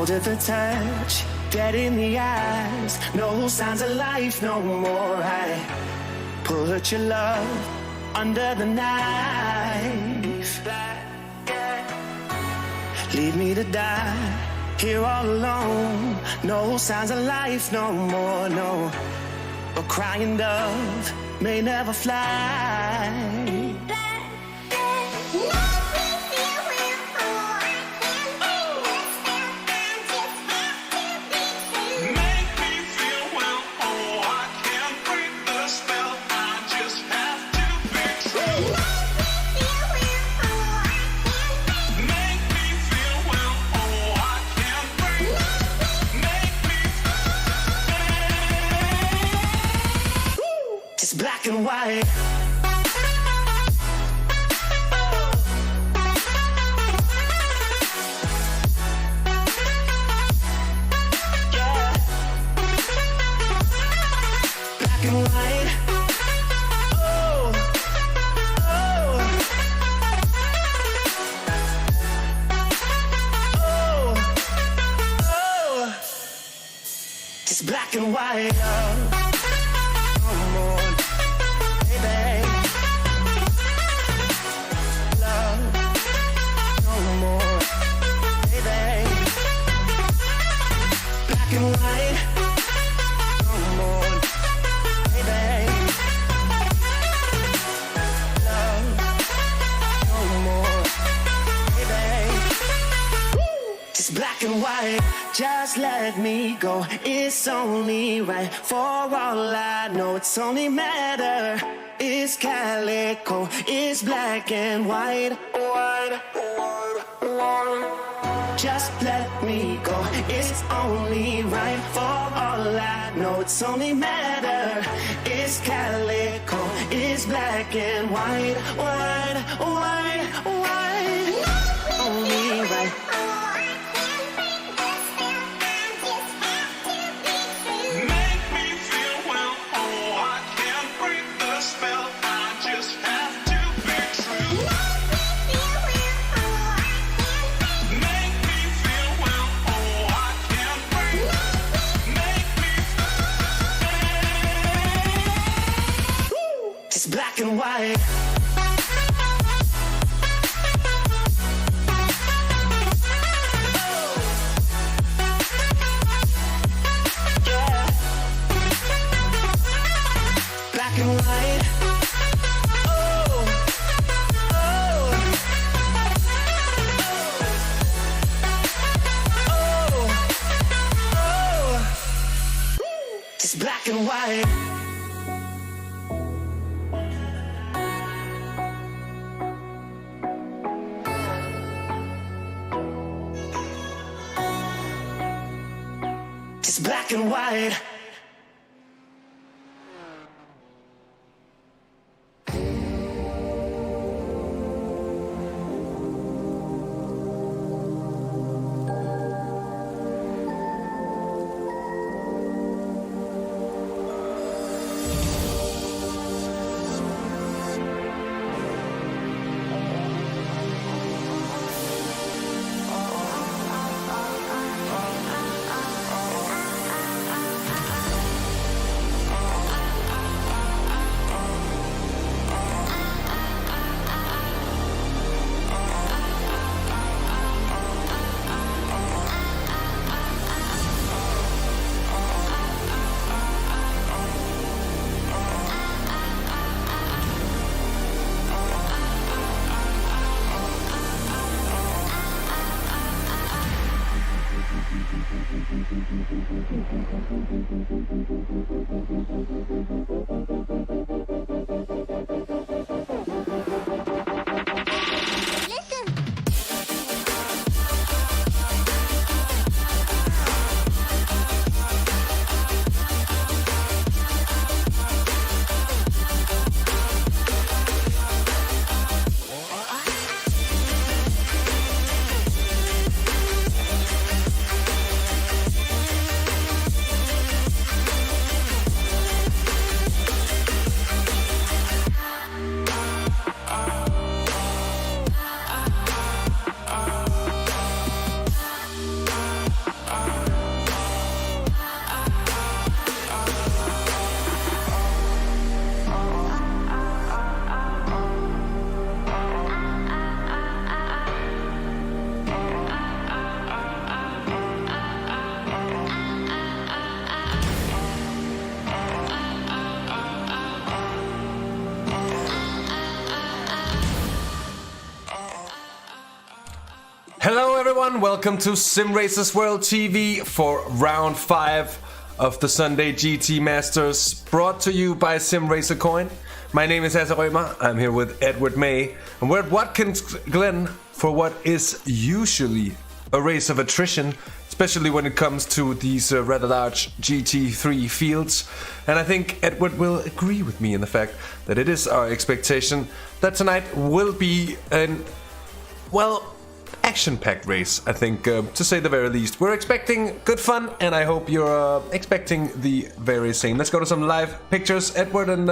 cold at the touch, dead in the eyes, no signs of life no more. I put your love under the knife. Leave me to die here all alone. No signs of life no more, no. A crying dove may never fly. Black and white. Yeah. Black and white. Oh, oh, oh, oh. Just black and white. Black and white, just let me go. It's only right. For all I know, it's only matter. It's calico, it's black and white. White, white, white. Just let me go. It's only right. For all I know, it's only matter. It's calico, it's black and white. White, white, white. Only right. Black and white. Yeah. Black and white. Oh, oh, oh, oh. Just black and white. Black and white. everyone, welcome to Sim Racers World TV for round 5 of the Sunday GT Masters, brought to you by SimracerCoin. My name is Hasse Rømer, I'm here with Edward May, and we're at Watkins Glen for what is usually a race of attrition, especially when it comes to these rather large GT3 fields. And I think Edward will agree with me in the fact that it is our expectation that tonight will be an, well, action-packed race, I think, to say the very least. We're expecting good fun, and I hope you're expecting the very same. Let's go to some live pictures, Edward, and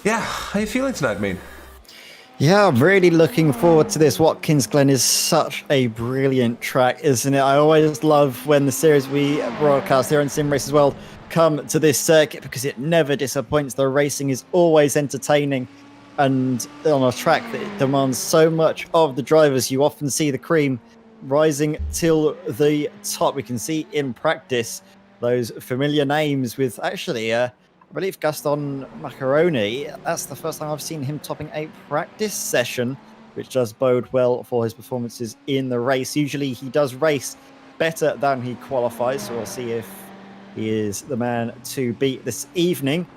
yeah, how are you feeling tonight, mate? Yeah, I'm really looking forward to this. Watkins Glen is such a brilliant track, isn't it? I always love when the series we broadcast here on Sim Racers World come to this circuit because it never disappoints. The racing is always entertaining, and on a track that demands so much of the drivers, you often see the cream rising till the top. We can see in practice those familiar names with actually I believe Gaston Macaroni. That's the first time I've seen him topping a practice session, which does bode well for his performances in the race. Usually he does race better than he qualifies, so we'll see if he is the man to beat this evening.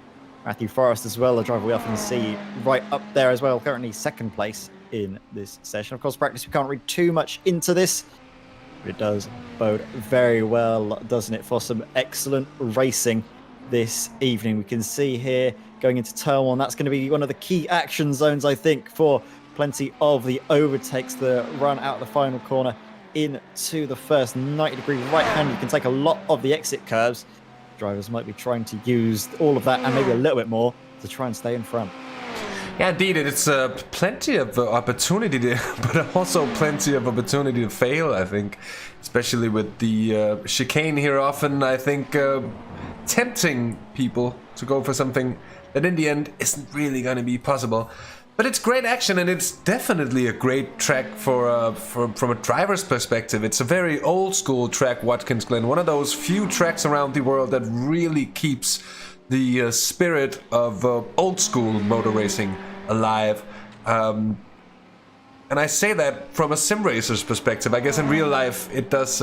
Matthew Forrest as well, a driver we often see right up there as well, currently second place in this session. Of course, practice, we can't read too much into this, but it does bode very well, doesn't it, for some excellent racing this evening. We can see here going into turn 1, that's going to be one of the key action zones, I think, for plenty of the overtakes. The run out the final corner into the first 90-degree right hand. You can take a lot of the exit curves. Drivers might be trying to use all of that and maybe a little bit more to try and stay in front. Yeah, indeed, it's plenty of opportunity to, but also plenty of opportunity to fail, I think, especially with the chicane here. Often, I think, tempting people to go for something that in the end isn't really going to be possible. But it's great action, and it's definitely a great track from a driver's perspective. It's a very old school track, Watkins Glen, one of those few tracks around the world that really keeps the spirit of old school motor racing alive. And I say that from a sim racer's perspective. I guess in real life it does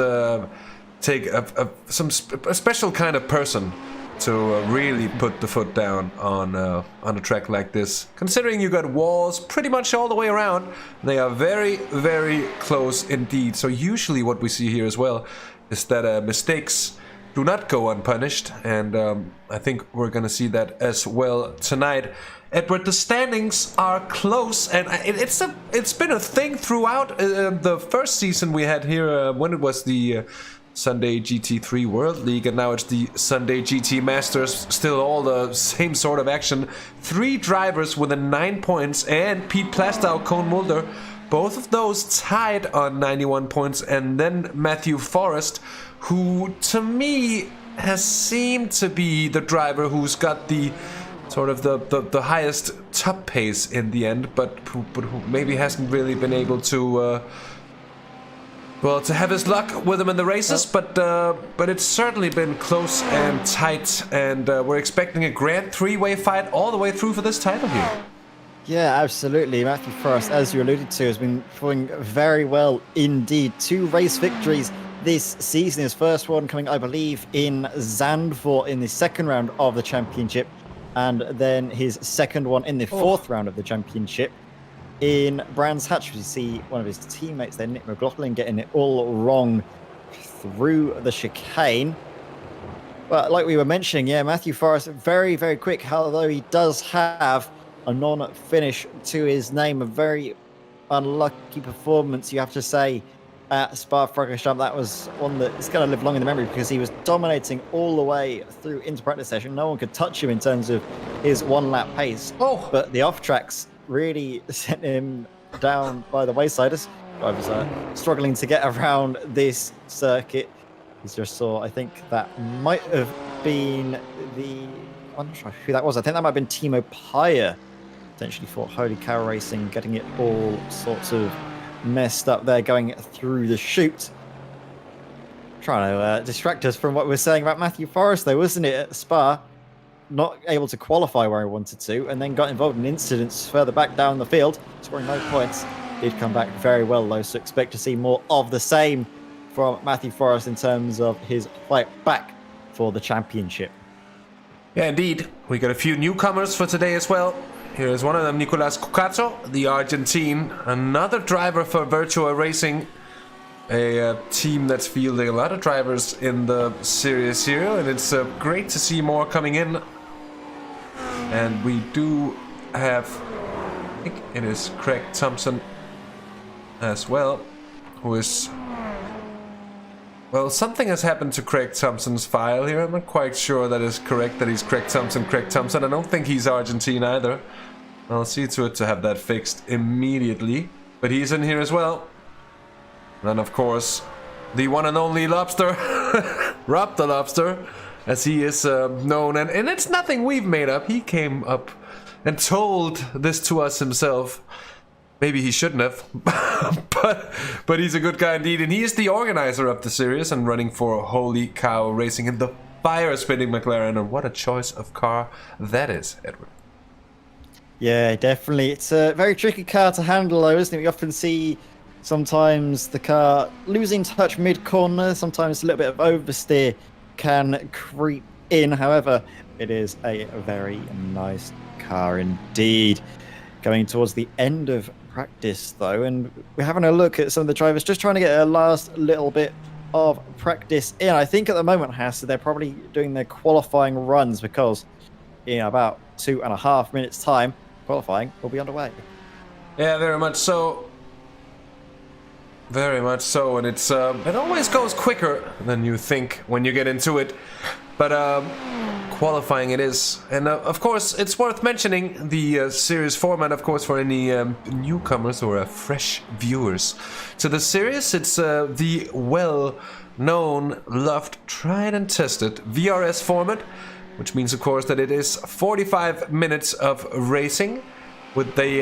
take a special kind of person to really put the foot down on a track like this. Considering you got walls pretty much all the way around, they are very, very close indeed. So usually what we see here as well is that mistakes do not go unpunished, and I think we're gonna see that as well tonight. Edward, the standings are close, and it's been a thing throughout the first season we had here when it was the Sunday GT3 World League, and now it's the Sunday GT Masters. Still all the same sort of action. 3 drivers with 9 points, and Pete Plastow, Cone Mulder, both of those tied on 91 points, and then Matthew Forrest, who to me has seemed to be the driver who's got the sort of the highest top pace in the end, but who maybe hasn't really been able to well, to have his luck with him in the races, but it's certainly been close and tight, and we're expecting a grand 3-way fight all the way through for this title here. Yeah, absolutely. Matthew Forrest, as you alluded to, has been performing very well indeed. 2 race victories this season. His first one coming, I believe, in Zandvoort in the second round of the championship, and then his second one in the fourth round of the championship in Brands Hatch. You see one of his teammates there, Nick McLaughlin, getting it all wrong through the chicane. But like we were mentioning, yeah, Matthew Forrest, very, very quick, although he does have a non-finish to his name. A very unlucky performance, you have to say, at Spa-Francorchamps. That was one that's going to live long in the memory because he was dominating all the way through into practice session. No one could touch him in terms of his one-lap pace. But the off-tracks really sent him down by the wayside. As drivers are struggling to get around this circuit. You just saw, I think that might have been I'm not sure who that was. I think that might have been Timo Pyer, potentially for Holy Cow Racing, getting it all sorts of messed up there going through the chute. Trying to distract us from what we were saying about Matthew Forrest, though, wasn't it, at Spa? Not able to qualify where he wanted to, and then got involved in incidents further back down the field, scoring no points. did come back very well, though, so expect to see more of the same from Matthew Forrest in terms of his fight back for the championship. Yeah, indeed. We got a few newcomers for today as well. Here is one of them, Nicolas Cucato, the Argentine, another driver for Virtua Racing, a team that's fielding a lot of drivers in the series here, and it's great to see more coming in. And we do have, I think it is Craig Thompson as well, who is... Well, something has happened to Craig Thompson's file here. I'm not quite sure that is correct, that he's Craig Thompson. I don't think he's Argentine either. I'll see to it to have that fixed immediately. But he's in here as well. And then, of course, the one and only Lobster. Rob the Lobster, as he is known. And it's nothing we've made up. He came up and told this to us himself. Maybe he shouldn't have, but he's a good guy indeed, and he is the organizer of the series and running for Holy Cow Racing in the fire-spinning McLaren, and what a choice of car that is, Edward. Yeah, definitely. It's a very tricky car to handle, though, isn't it? We often see sometimes the car losing touch mid-corner, sometimes a little bit of oversteer can creep in. However, it is a very nice car indeed. Going towards the end of practice, though, and we're having a look at some of the drivers, just trying to get a last little bit of practice in. I think at the moment, Hasse, they're probably doing their qualifying runs because in about 2.5 minutes' time, qualifying will be underway. Yeah, very much so. Very much so, and it's it always goes quicker than you think when you get into it, but qualifying it is. And of course, it's worth mentioning the series format, of course, for any newcomers or fresh viewers to the series. It's the well-known, loved, tried and tested VRS format, which means, of course, that it is 45 minutes of racing with the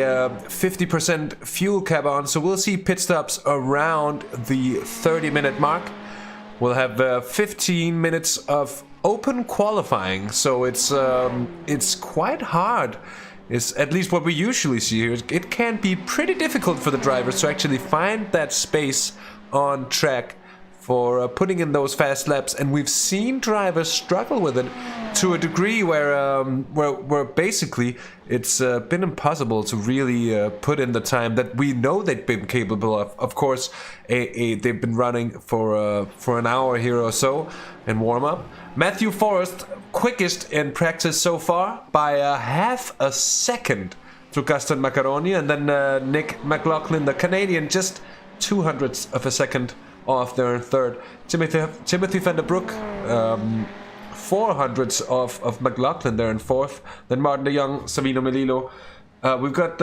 50% fuel cap on. So we'll see pit stops around the 30-minute mark. We'll have 15 minutes of open qualifying, so it's quite hard. It's at least what we usually see here. It can be pretty difficult for the drivers to actually find that space on track for putting in those fast laps, and we've seen drivers struggle with it to a degree where basically it's been impossible to really put in the time that we know they've been capable of. Of course, they've been running for an hour here or so in warm-up. Matthew Forrest, quickest in practice so far by half a second to Gaston Macaroni, and then Nick McLaughlin, the Canadian, just 0.02 of a second off there in third. Timothy Thunderbrook, 0.04 of McLaughlin there in fourth. Then Martin de Jong, Savino Melillo. We've got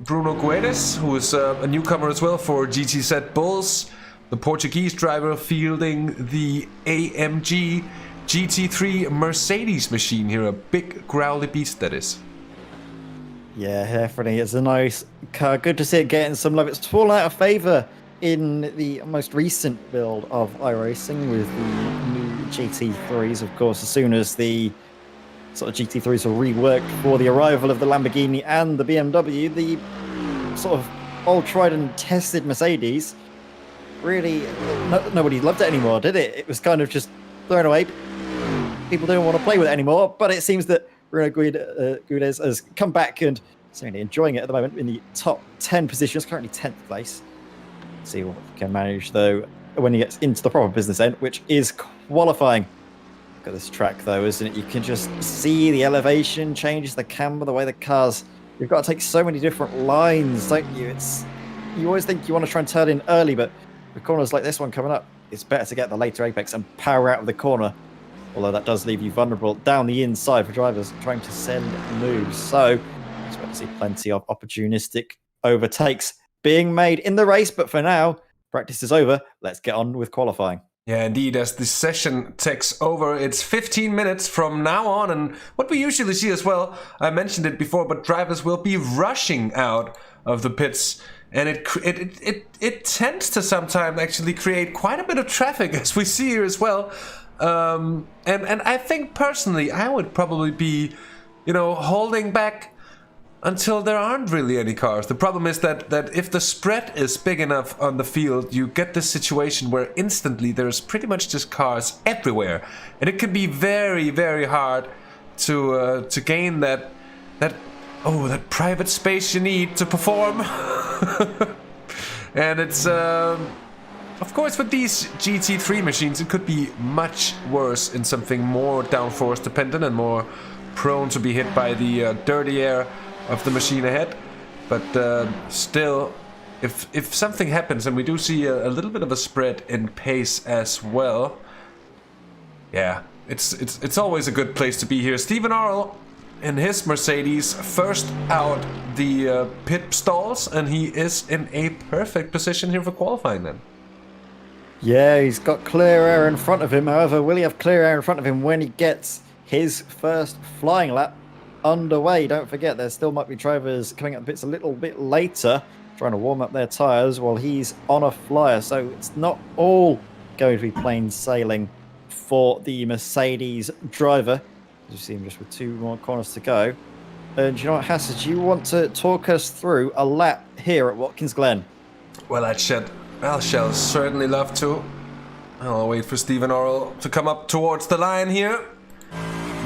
Bruno Guedes, who is a newcomer as well for GTZ Bulls, the Portuguese driver fielding the AMG GT3 Mercedes machine here, a big growly beast that is. Yeah, definitely. It's a nice car. Good to see it getting some love. It's fallen out of favour in the most recent build of iRacing with the new GT3s, of course. As soon as the sort of GT3s were reworked for the arrival of the Lamborghini and the BMW, the sort of old tried and tested Mercedes, really, nobody loved it anymore, did it? It was kind of just thrown away. People don't want to play with it anymore, but it seems that Bruno Guedes has come back and certainly enjoying it at the moment in the top 10 positions, currently 10th place. See what he can manage, though, when he gets into the proper business end, which is qualifying. Look at this track, though, isn't it? You can just see the elevation changes, the camber, the way the cars... You've got to take so many different lines, don't you? You always think you want to try and turn in early, but with corners like this one coming up, it's better to get the later apex and power out of the corner. Although that does leave you vulnerable down the inside for drivers trying to send moves. So, expect to see plenty of opportunistic overtakes being made in the race. But for now, practice is over. Let's get on with qualifying. Yeah, indeed. As the session takes over, it's 15 minutes from now on. And what we usually see as well, I mentioned it before, but drivers will be rushing out of the pits. And it tends to sometimes actually create quite a bit of traffic, as we see here as well. And I think personally, I would probably be, holding back until there aren't really any cars. The problem is that if the spread is big enough on the field, you get this situation where instantly there's pretty much just cars everywhere, and it can be very, very hard to gain that private space you need to perform. And it's of course, with these GT3 machines, it could be much worse in something more downforce dependent and more prone to be hit by the dirty air of the machine ahead. But still, if something happens, and we do see a little bit of a spread in pace as well, yeah, it's always a good place to be here. Stephen Arl in his Mercedes first out the pit stalls, and he is in a perfect position here for qualifying then. Yeah, he's got clear air in front of him. However, will he have clear air in front of him when he gets his first flying lap underway? Don't forget, there still might be drivers coming up the pits a little bit later, trying to warm up their tyres while he's on a flyer. So it's not all going to be plain sailing for the Mercedes driver. As you see him just with 2 more corners to go. And do you know what, Hasse, do you want to talk us through a lap here at Watkins Glen? Well, I shall certainly love to. I'll wait for Stephen Orrell to come up towards the line here.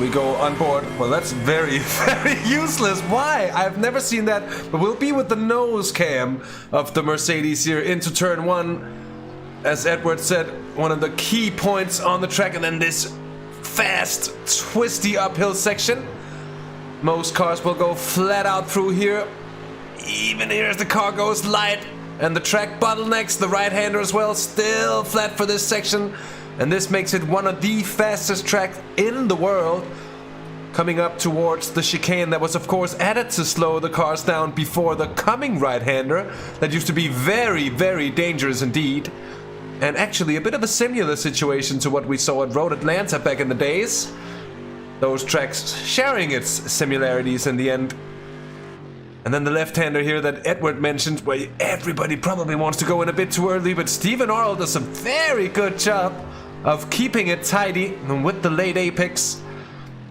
We go on board. Well, that's very, very useless. Why? I've never seen that. But we'll be with the nose cam of the Mercedes here into turn 1. As Edward said, one of the key points on the track. And then this fast, twisty uphill section. Most cars will go flat out through here. Even here as the car goes light. And the track bottlenecks, the right-hander as well, still flat for this section. And this makes it one of the fastest tracks in the world. Coming up towards the chicane that was of course added to slow the cars down before the coming right-hander. That used to be very, very dangerous indeed. And actually a bit of a similar situation to what we saw at Road Atlanta back in the days. Those tracks sharing its similarities in the end. And then the left-hander here that Edward mentioned, where everybody probably wants to go in a bit too early, but Stephen Arl does a very good job of keeping it tidy with the late apex.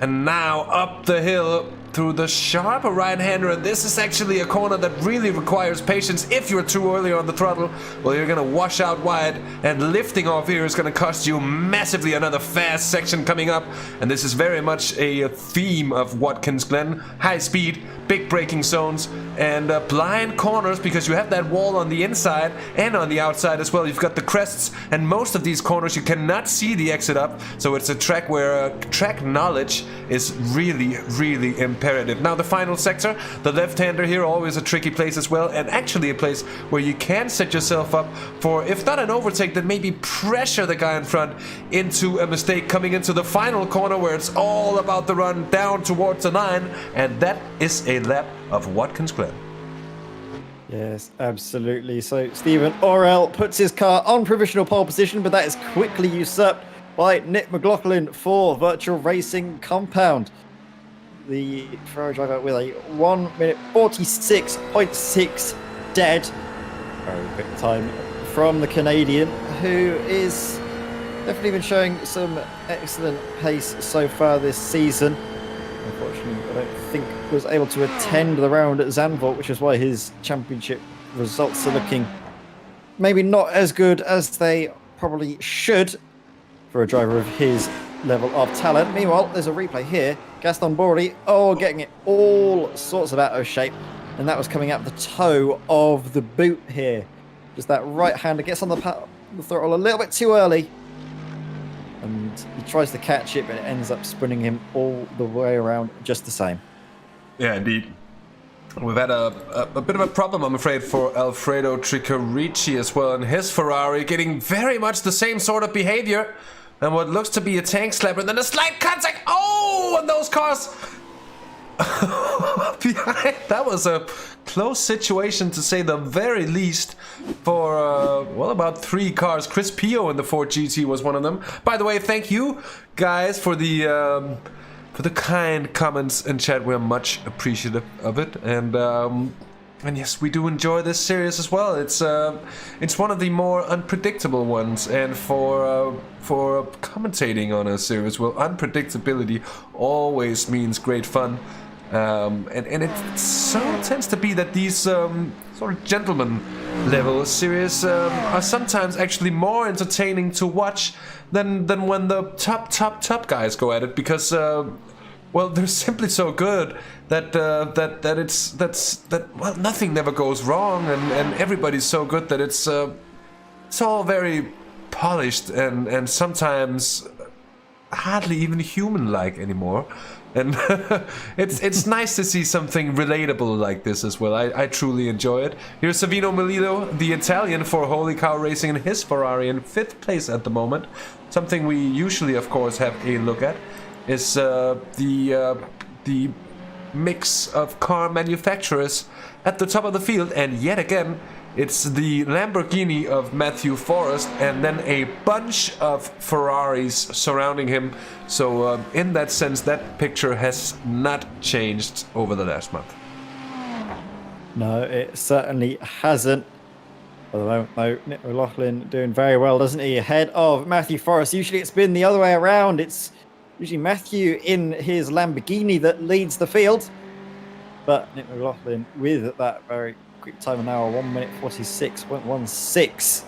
And now up the hill through the sharper right-hander, and this is actually a corner that really requires patience. If you're too early on the throttle, well, you're gonna wash out wide, and lifting off here is gonna cost you massively. Another fast section coming up, and this is very much a theme of Watkins Glen. High speed, big braking zones, and blind corners, because you have that wall on the inside and on the outside as well. You've got the crests, and most of these corners you cannot see the exit up, so it's a track where track knowledge is really, really imperative. Now the final sector, the left-hander here, always a tricky place as well, and actually a place where you can set yourself up for, if not an overtake, then maybe pressure the guy in front into a mistake coming into the final corner where it's all about the run down towards the line, and that is a lap of Watkins Glen. Yes, absolutely. So Stephen Orrell puts his car on provisional pole position, but that is quickly usurped by Nick McLaughlin for Virtual Racing Compound. The Ferrari driver with a 1 minute 46.6 dead. Very quick time from the Canadian, who is definitely been showing some excellent pace so far this season. Unfortunately, I don't think was able to attend the round at Zandvoort, which is why his championship results are looking maybe not as good as they probably should for a driver of his level of talent. Meanwhile, there's a replay here. Gaston Bordy, getting it all sorts of out of shape, and that was coming out the toe of the boot here. Just that right-hander gets on the throttle a little bit too early, and he tries to catch it, but it ends up spinning him all the way around just the same. Yeah, indeed. We've had a bit of a problem, I'm afraid, for Alfredo Tricarici as well, and his Ferrari getting very much the same sort of behavior, and what looks to be a tank slapper, and then a slight contact. Oh, and those cars behind. That was a close situation, to say the very least, for about 3 cars. Chris Pio in the Ford GT was one of them. By the way, thank you guys for the kind comments in chat. We're much appreciative of it, and yes, we do enjoy this series as well. It's one of the more unpredictable ones, and for commentating on a series, well, unpredictability always means great fun. And it so tends to be that these sort of gentleman level series are sometimes actually more entertaining to watch than when the top guys go at it, because well, they're simply so good that well, nothing never goes wrong, and everybody's so good that it's all very polished and sometimes hardly even human-like anymore. And it's nice to see something relatable like this as well. I truly enjoy it. Here's Savino Melillo, the Italian for Holy Cow Racing, in his Ferrari in 5th place at the moment. Something we usually, of course, have a look at is the mix of car manufacturers at the top of the field, and yet again it's the Lamborghini of Matthew Forrest and then a bunch of Ferraris surrounding him. So in that sense, that picture has not changed over the last month. No, it certainly hasn't. At the moment, though, Nick McLaughlin doing very well, doesn't he? Ahead of Matthew Forrest. Usually it's been the other way around. It's usually Matthew in his Lamborghini that leads the field. But Nick McLaughlin with that very quick time of now, 1 minute 46.16.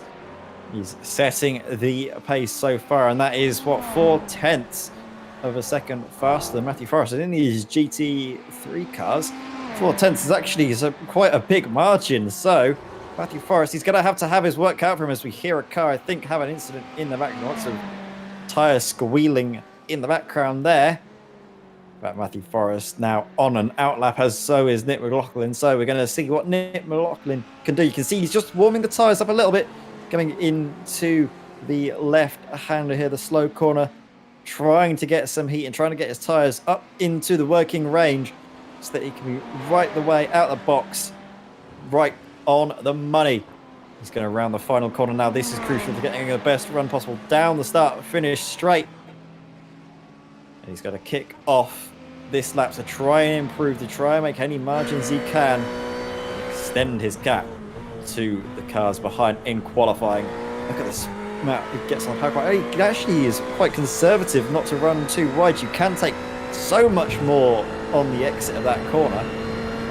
He's setting the pace so far, and that is, what, 0.4 of a second faster than Matthew Forrest. And in these GT3 cars, 0.4 is actually quite a big margin. So Matthew Forrest, he's going to have his work cut for him, as we hear a car, I think, have an incident in the background. Lots of tyres squealing in the background there. But Matthew Forrest now on an outlap, as so is Nick McLaughlin. So we're going to see what Nick McLaughlin can do. You can see he's just warming the tyres up a little bit, coming into the left-hander here, the slow corner, trying to get some heat and trying to get his tyres up into the working range so that he can be right the way out of the box, right on the money. He's going to round the final corner now. This is crucial to getting the best run possible down the start, finish straight. And he's going to kick off this lap to try and improve, to try and make any margins he can, extend his gap to the cars behind in qualifying. Look at this map. He gets on the power. He actually is quite conservative not to run too wide. You can take so much more on the exit of that corner.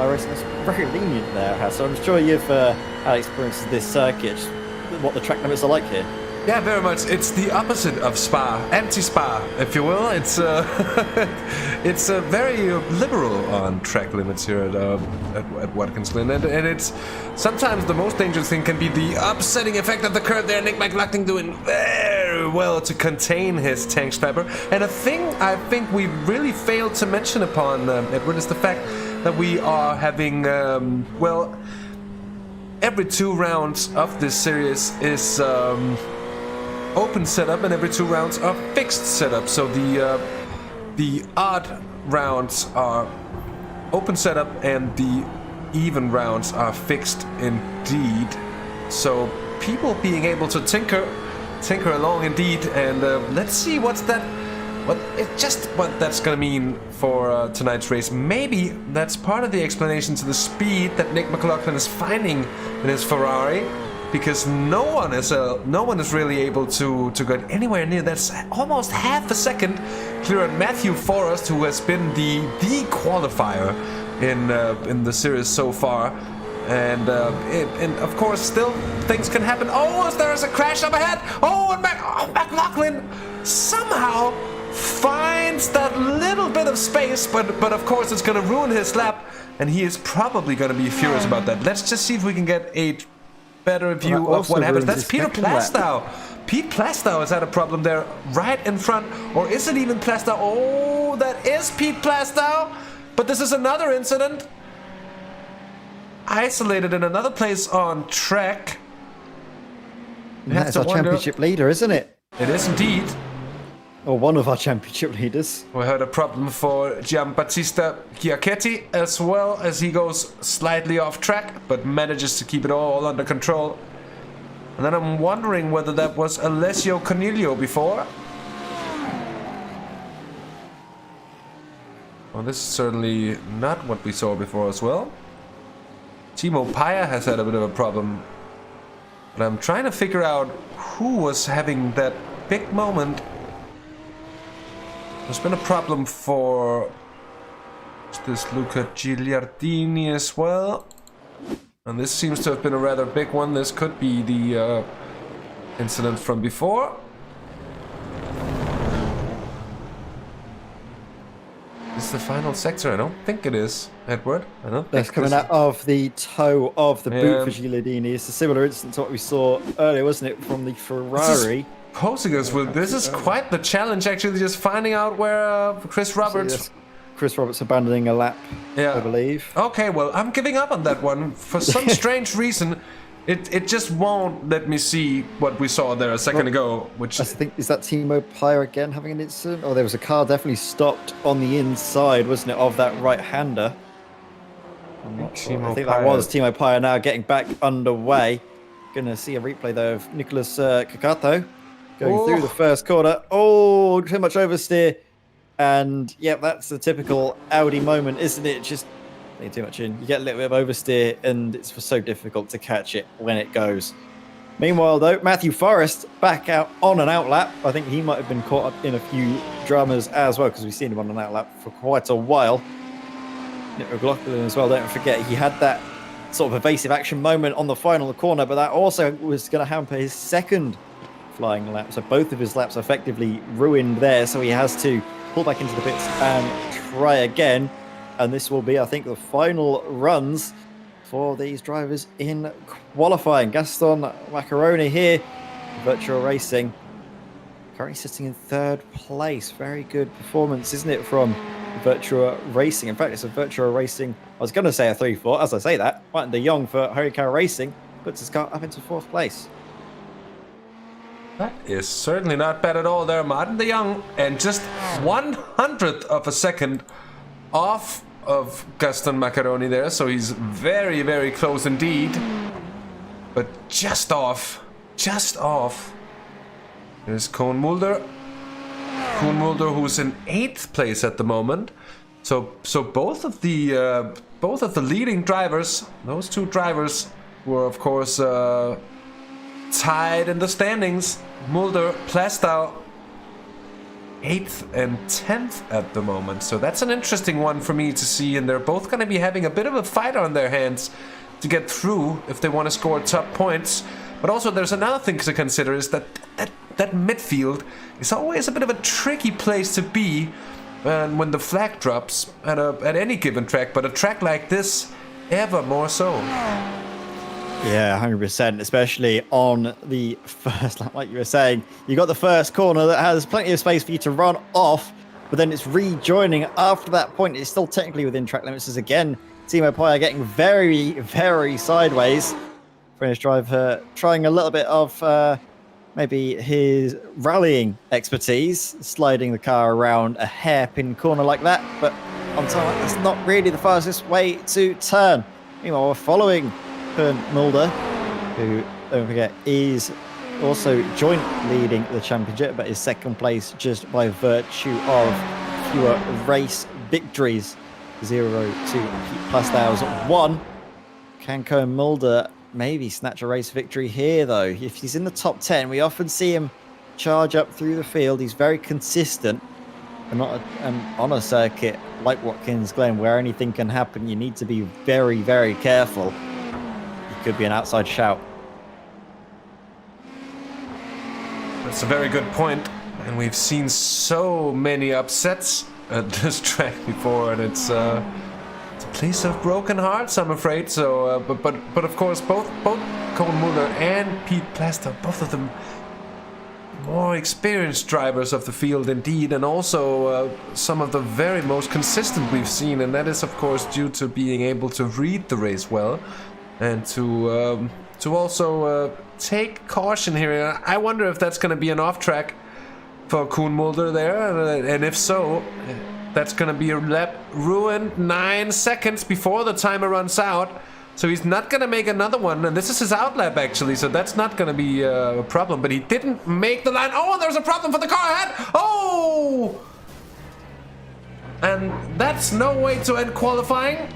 I reckon it's very lenient there, Hasse. So I'm sure you've had experience of this circuit, what the track limits are like here. Yeah, very much. It's the opposite of Spa, anti-Spa, if you will. It's it's very liberal on track limits here at Watkins Glen, and it's sometimes the most dangerous thing can be the upsetting effect of the curve there. Nick McLaughlin doing very well to contain his tank sniper, and a thing I think we really failed to mention upon, Edward, is the fact that we are having well, every 2 rounds of this series is open setup, and every 2 rounds are fixed setup. So the odd rounds are open setup and the even rounds are fixed indeed. So people being able to tinker along indeed, and let's see what that's gonna mean for tonight's race. Maybe that's part of the explanation to the speed that Nick McLaughlin is finding in his Ferrari, because no one is really able to get anywhere near. That's almost half a second clear on Matthew Forrest, who has been the qualifier in the series so far. And of course, still things can happen. Oh, there's a crash up ahead. Oh, and McLaughlin somehow finds that little bit of space, but of course it's going to ruin his lap, and he is probably going to be furious about that. Let's just see if we can get a better view of what happens. That's Peter Plastow. Pete Plastow has had a problem there right in front. Or is it even Plastow? Oh, that is Pete Plastow. But this is another incident. Isolated in another place on track. That's our championship leader, isn't it? It is indeed. Or one of our championship leaders. We had a problem for Giambattista Chiacchetti as well, as he goes slightly off track, but manages to keep it all under control. And then I'm wondering whether that was Alessio Cornelio before. Well, this is certainly not what we saw before as well. Timo Paya has had a bit of a problem. But I'm trying to figure out who was having that big moment. There's been a problem for This Luca Gigliardini as well. And this seems to have been a rather big one. This could be the incident from before. Is this the final sector? I don't think it is, Edward. I don't think that's coming out of the toe of the boot for Gigliardini. It's a similar incident to what we saw earlier, wasn't it, from the Ferrari? Posing us with this is quite the challenge, actually, just finding out where Chris Roberts. Chris Roberts abandoning a lap, I believe. Okay, well, I'm giving up on that one. For some strange reason, it just won't let me see what we saw there a second ago. Which I think, is that Timo Pyer again having an incident? Oh, there was a car definitely stopped on the inside, wasn't it, of that right-hander? I'm not sure. I think that was Timo Pyer now getting back underway. Going to see a replay, though, of Nicolas Cucato going through the first corner. Oh, too much oversteer. And yeah, that's the typical Audi moment, isn't it? Just too much in. You get a little bit of oversteer, and it's so difficult to catch it when it goes. Meanwhile, though, Matthew Forrest back out on an outlap. I think he might have been caught up in a few dramas as well, because we've seen him on an outlap for quite a while. Nick McLaughlin as well, don't forget, he had that sort of evasive action moment on the final corner, but that also was going to hamper his second flying lap. So both of his laps effectively ruined there, so he has to pull back into the pits and try again. And this will be, I think, the final runs for these drivers in qualifying. Gaston Macaroni here, Virtual Racing, currently sitting in third place. Very good performance, isn't it, from Virtual Racing? In fact, it's a Virtual Racing, I was going to say a 3-4. As I say that, Martin de Jong for Hurricane Racing puts his car up into fourth place. That is certainly not bad at all there, Martin de Jong, and just 1/100th of a second off of Gaston Macaroni there, so he's very, very close indeed, but just off. There's Koen Mulder, who's in 8th place at the moment. So both of the leading drivers, those two drivers, were of course tied in the standings. Mulder, Plastau, 8th and 10th at the moment. So that's an interesting one for me to see, and they're both going to be having a bit of a fight on their hands to get through if they want to score top points. But also there's another thing to consider, is that midfield is always a bit of a tricky place to be when the flag drops at any given track, but a track like this ever more so. Yeah, 100%, especially on the first lap, like you were saying. You got the first corner that has plenty of space for you to run off, but then it's rejoining after that point. It's still technically within track limits, as again, Timo Pyer getting very, very sideways. French driver trying a little bit of maybe his rallying expertise, sliding the car around a hairpin corner like that, but on time, that's not really the fastest way to turn. Meanwhile, we're following Mulder, who, don't forget, is also joint leading the championship, but is second place just by virtue of fewer race victories. 0 to Pete Plastau's 1. Can Koen Mulder maybe snatch a race victory here, though? If he's in the top 10, we often see him charge up through the field. He's very consistent, and not on a circuit like Watkins Glen, where anything can happen. You need to be very, very careful. Could be an outside shout. That's a very good point, and we've seen so many upsets at this track before, and it's a place of broken hearts, I'm afraid. So, but of course, both Koen Mulder and Pete Plastau, both of them more experienced drivers of the field indeed, and also some of the very most consistent we've seen, and that is of course due to being able to read the race well. And to also take caution here. I wonder if that's going to be an off track for Koen Mulder there, and if so, that's going to be a lap ruined 9 seconds before the timer runs out. So he's not going to make another one, and this is his out lap actually, so that's not going to be a problem. But he didn't make the line. Oh, there's a problem for the car ahead. Oh, and that's no way to end qualifying.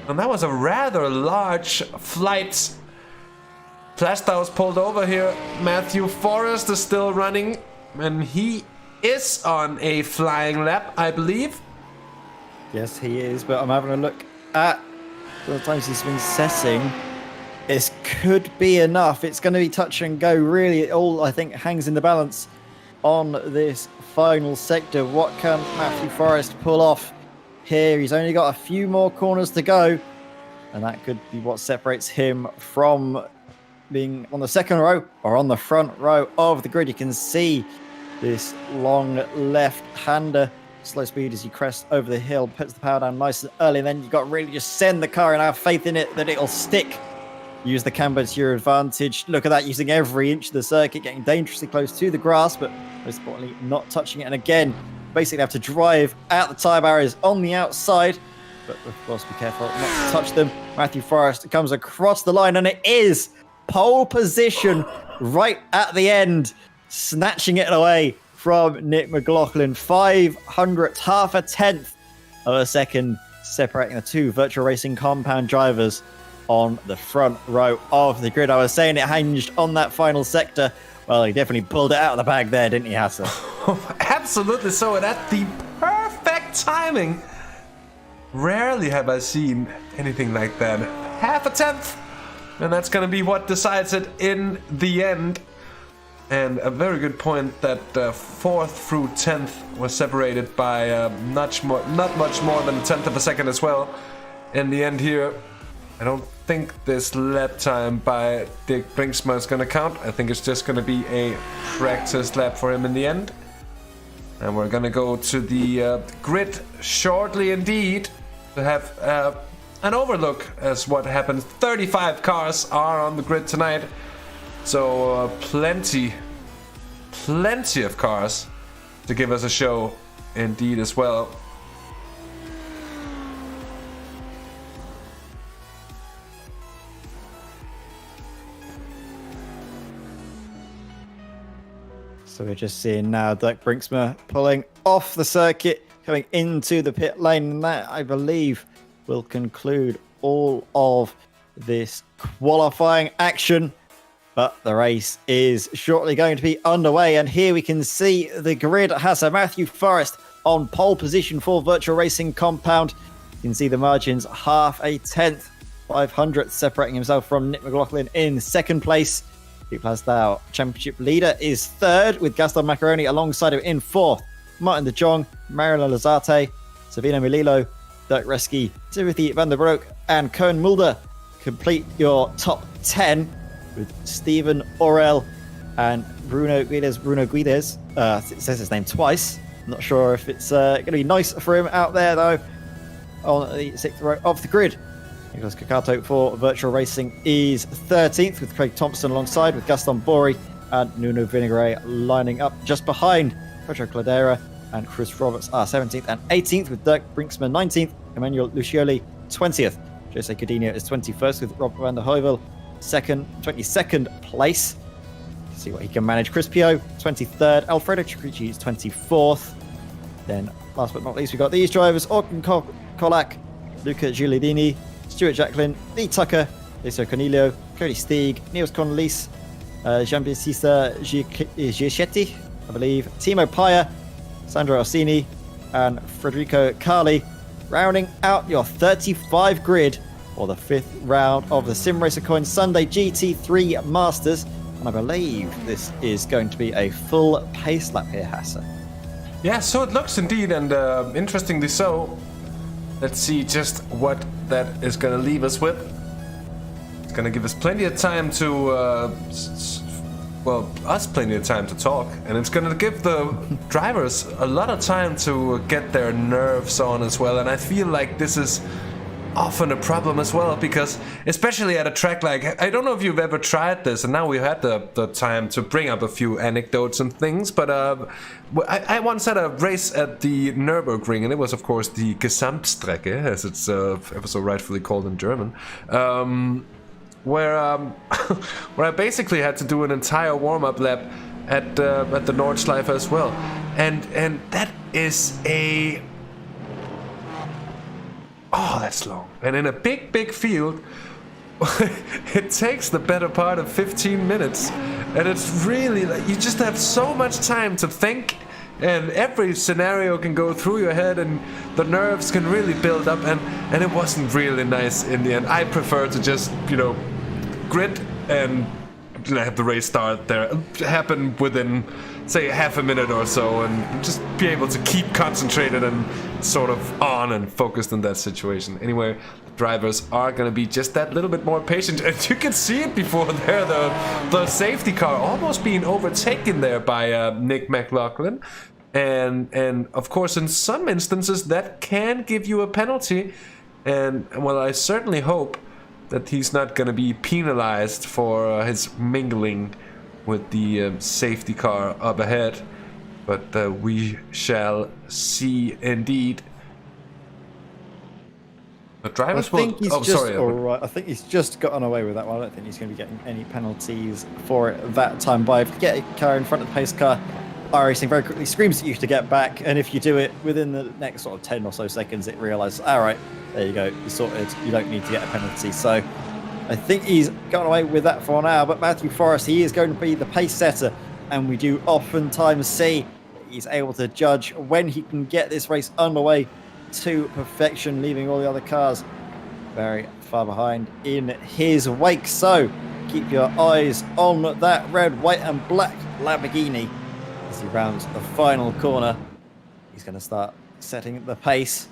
And that was a rather large flight. Plastau's pulled over here. Matthew Forrest is still running, and he is on a flying lap, I believe. Yes, he is, but I'm having a look at the times he's been setting. This could be enough. It's going to be touch and go. Really, it all, I think, hangs in the balance on this final sector. What can Matthew Forrest pull off here? He's only got a few more corners to go, and that could be what separates him from being on the second row or on the front row of the grid. You can see this long left-hander. Slow speed as you crest over the hill, puts the power down nice and early, and then you've got to really just send the car and have faith in it that it'll stick. Use the camber to your advantage. Look at that, using every inch of the circuit, getting dangerously close to the grass, but most importantly, not touching it. And again, basically have to drive out the tyre barriers on the outside, but of course be careful not to touch them. Matthew Forrest comes across the line, and it is pole position right at the end, snatching it away from Nick McLaughlin. 500th, half a tenth of a second, separating the two virtual racing compound drivers on the front row of the grid. I was saying it hinged on that final sector. Well, he definitely pulled it out of the bag there, didn't he, Hasse? Absolutely so, and at the perfect timing. Rarely have I seen anything like that. Half a tenth, and that's going to be what decides it in the end. And a very good point that 4th through 10th was separated by not much more than a tenth of a second as well. In the end here, I don't think this lap time by Dick Brinksma is going to count. I think it's just going to be a practice lap for him in the end. And we're going to go to the grid shortly indeed to have an overlook as what happens. 35 cars are on the grid tonight. So plenty of cars to give us a show indeed as well. So we're just seeing now Dirk Brinksma pulling off the circuit, coming into the pit lane, and that, I believe, will conclude all of this qualifying action. But the race is shortly going to be underway, and here we can see the grid has a Matthew Forrest on pole position for virtual racing compound. You can see the margins, half a tenth, 500th, separating himself from Nick McLaughlin in second place. Pete Plasdow, championship leader, is third, with Gaston Macaroni alongside him in fourth. Martin de Jong, Marilyn Lazarte, Savino Mililo, Dirk Reski, Timothy Thunderbrook, and Koen Mulder complete your top 10. With Stephen Orell and Bruno Guides. It says his name twice. I'm not sure if it's going to be nice for him out there, though, on the 6th row of the grid. Nicolas Cucato for virtual racing is 13th, with Craig Thompson alongside, with Gaston Bori and Nuno Vinegare lining up just behind. Pedro Cladera and Chris Roberts are 17th and 18th, with Dirk Brinksma 19th, Emmanuel Lucioli 20th. Jose Codinho is 21st, with Rob van der Heuvel 22nd place. See what he can manage. Chris Pio, 23rd. Alfredo Cicricci is 24th. Then, last but not least, we've got these drivers: Orkan Kolak, Luca Giuliani, Stuart Jacklin, Lee Tucker, Liso Cornelio, Cody Steeg, Niels Cornelis, Jean-Baptiste Giachetti, I believe, Timo Paya, Sandro Orsini, and Federico Carli, rounding out your 35 grid for the 5th round of the SimracerCoin Sunday GT3 Masters. And I believe this is going to be a full pace lap here, Hasse. Yeah, so it looks indeed, and interestingly so. Let's see just what that is going to leave us with. It's going to give us plenty of time to, us plenty of time to talk. And it's going to give the drivers a lot of time to get their nerves on as well. And I feel like this is often a problem as well, because especially at a track like, I don't know if you've ever tried this, and now we've had the time to bring up a few anecdotes and things, but I once had a race at the Nürburgring, and it was of course the Gesamtstrecke, as it's ever so rightfully called in German, where I basically had to do an entire warm-up lap at the Nordschleife as well, and that is a... Oh, that's long. And in a big field, it takes the better part of 15 minutes. And it's really, like, you just have so much time to think and every scenario can go through your head, and the nerves can really build up, and it wasn't really nice in the end. I prefer to just, you know, grit and have the race start there, happen within, say, half a minute or so, and just be able to keep concentrated and sort of on and focused in that situation. Anyway, drivers are going to be just that little bit more patient, and you can see it before there, the safety car almost being overtaken there by Nick McLaughlin, and of course in some instances that can give you a penalty, and well, I certainly hope that he's not going to be penalized for his mingling with the safety car up ahead, but we shall see indeed. The drivers I think he's sorry. all right. I think he's just gotten away with that one. I don't think he's going to be getting any penalties for it that time. But if you get a car in front of the pace car, iRacing very quickly screams at you to get back. And if you do it within the next sort of 10 or so seconds, it realises, all right, there you go, you're sorted. You don't need to get a penalty. So I think he's gotten away with that for now. But Matthew Forrest, he is going to be the pace setter. And we do oftentimes see that he's able to judge when he can get this race underway to perfection, leaving all the other cars very far behind in his wake. So keep your eyes on that red, white and black Lamborghini as he rounds the final corner. He's going to start setting the pace,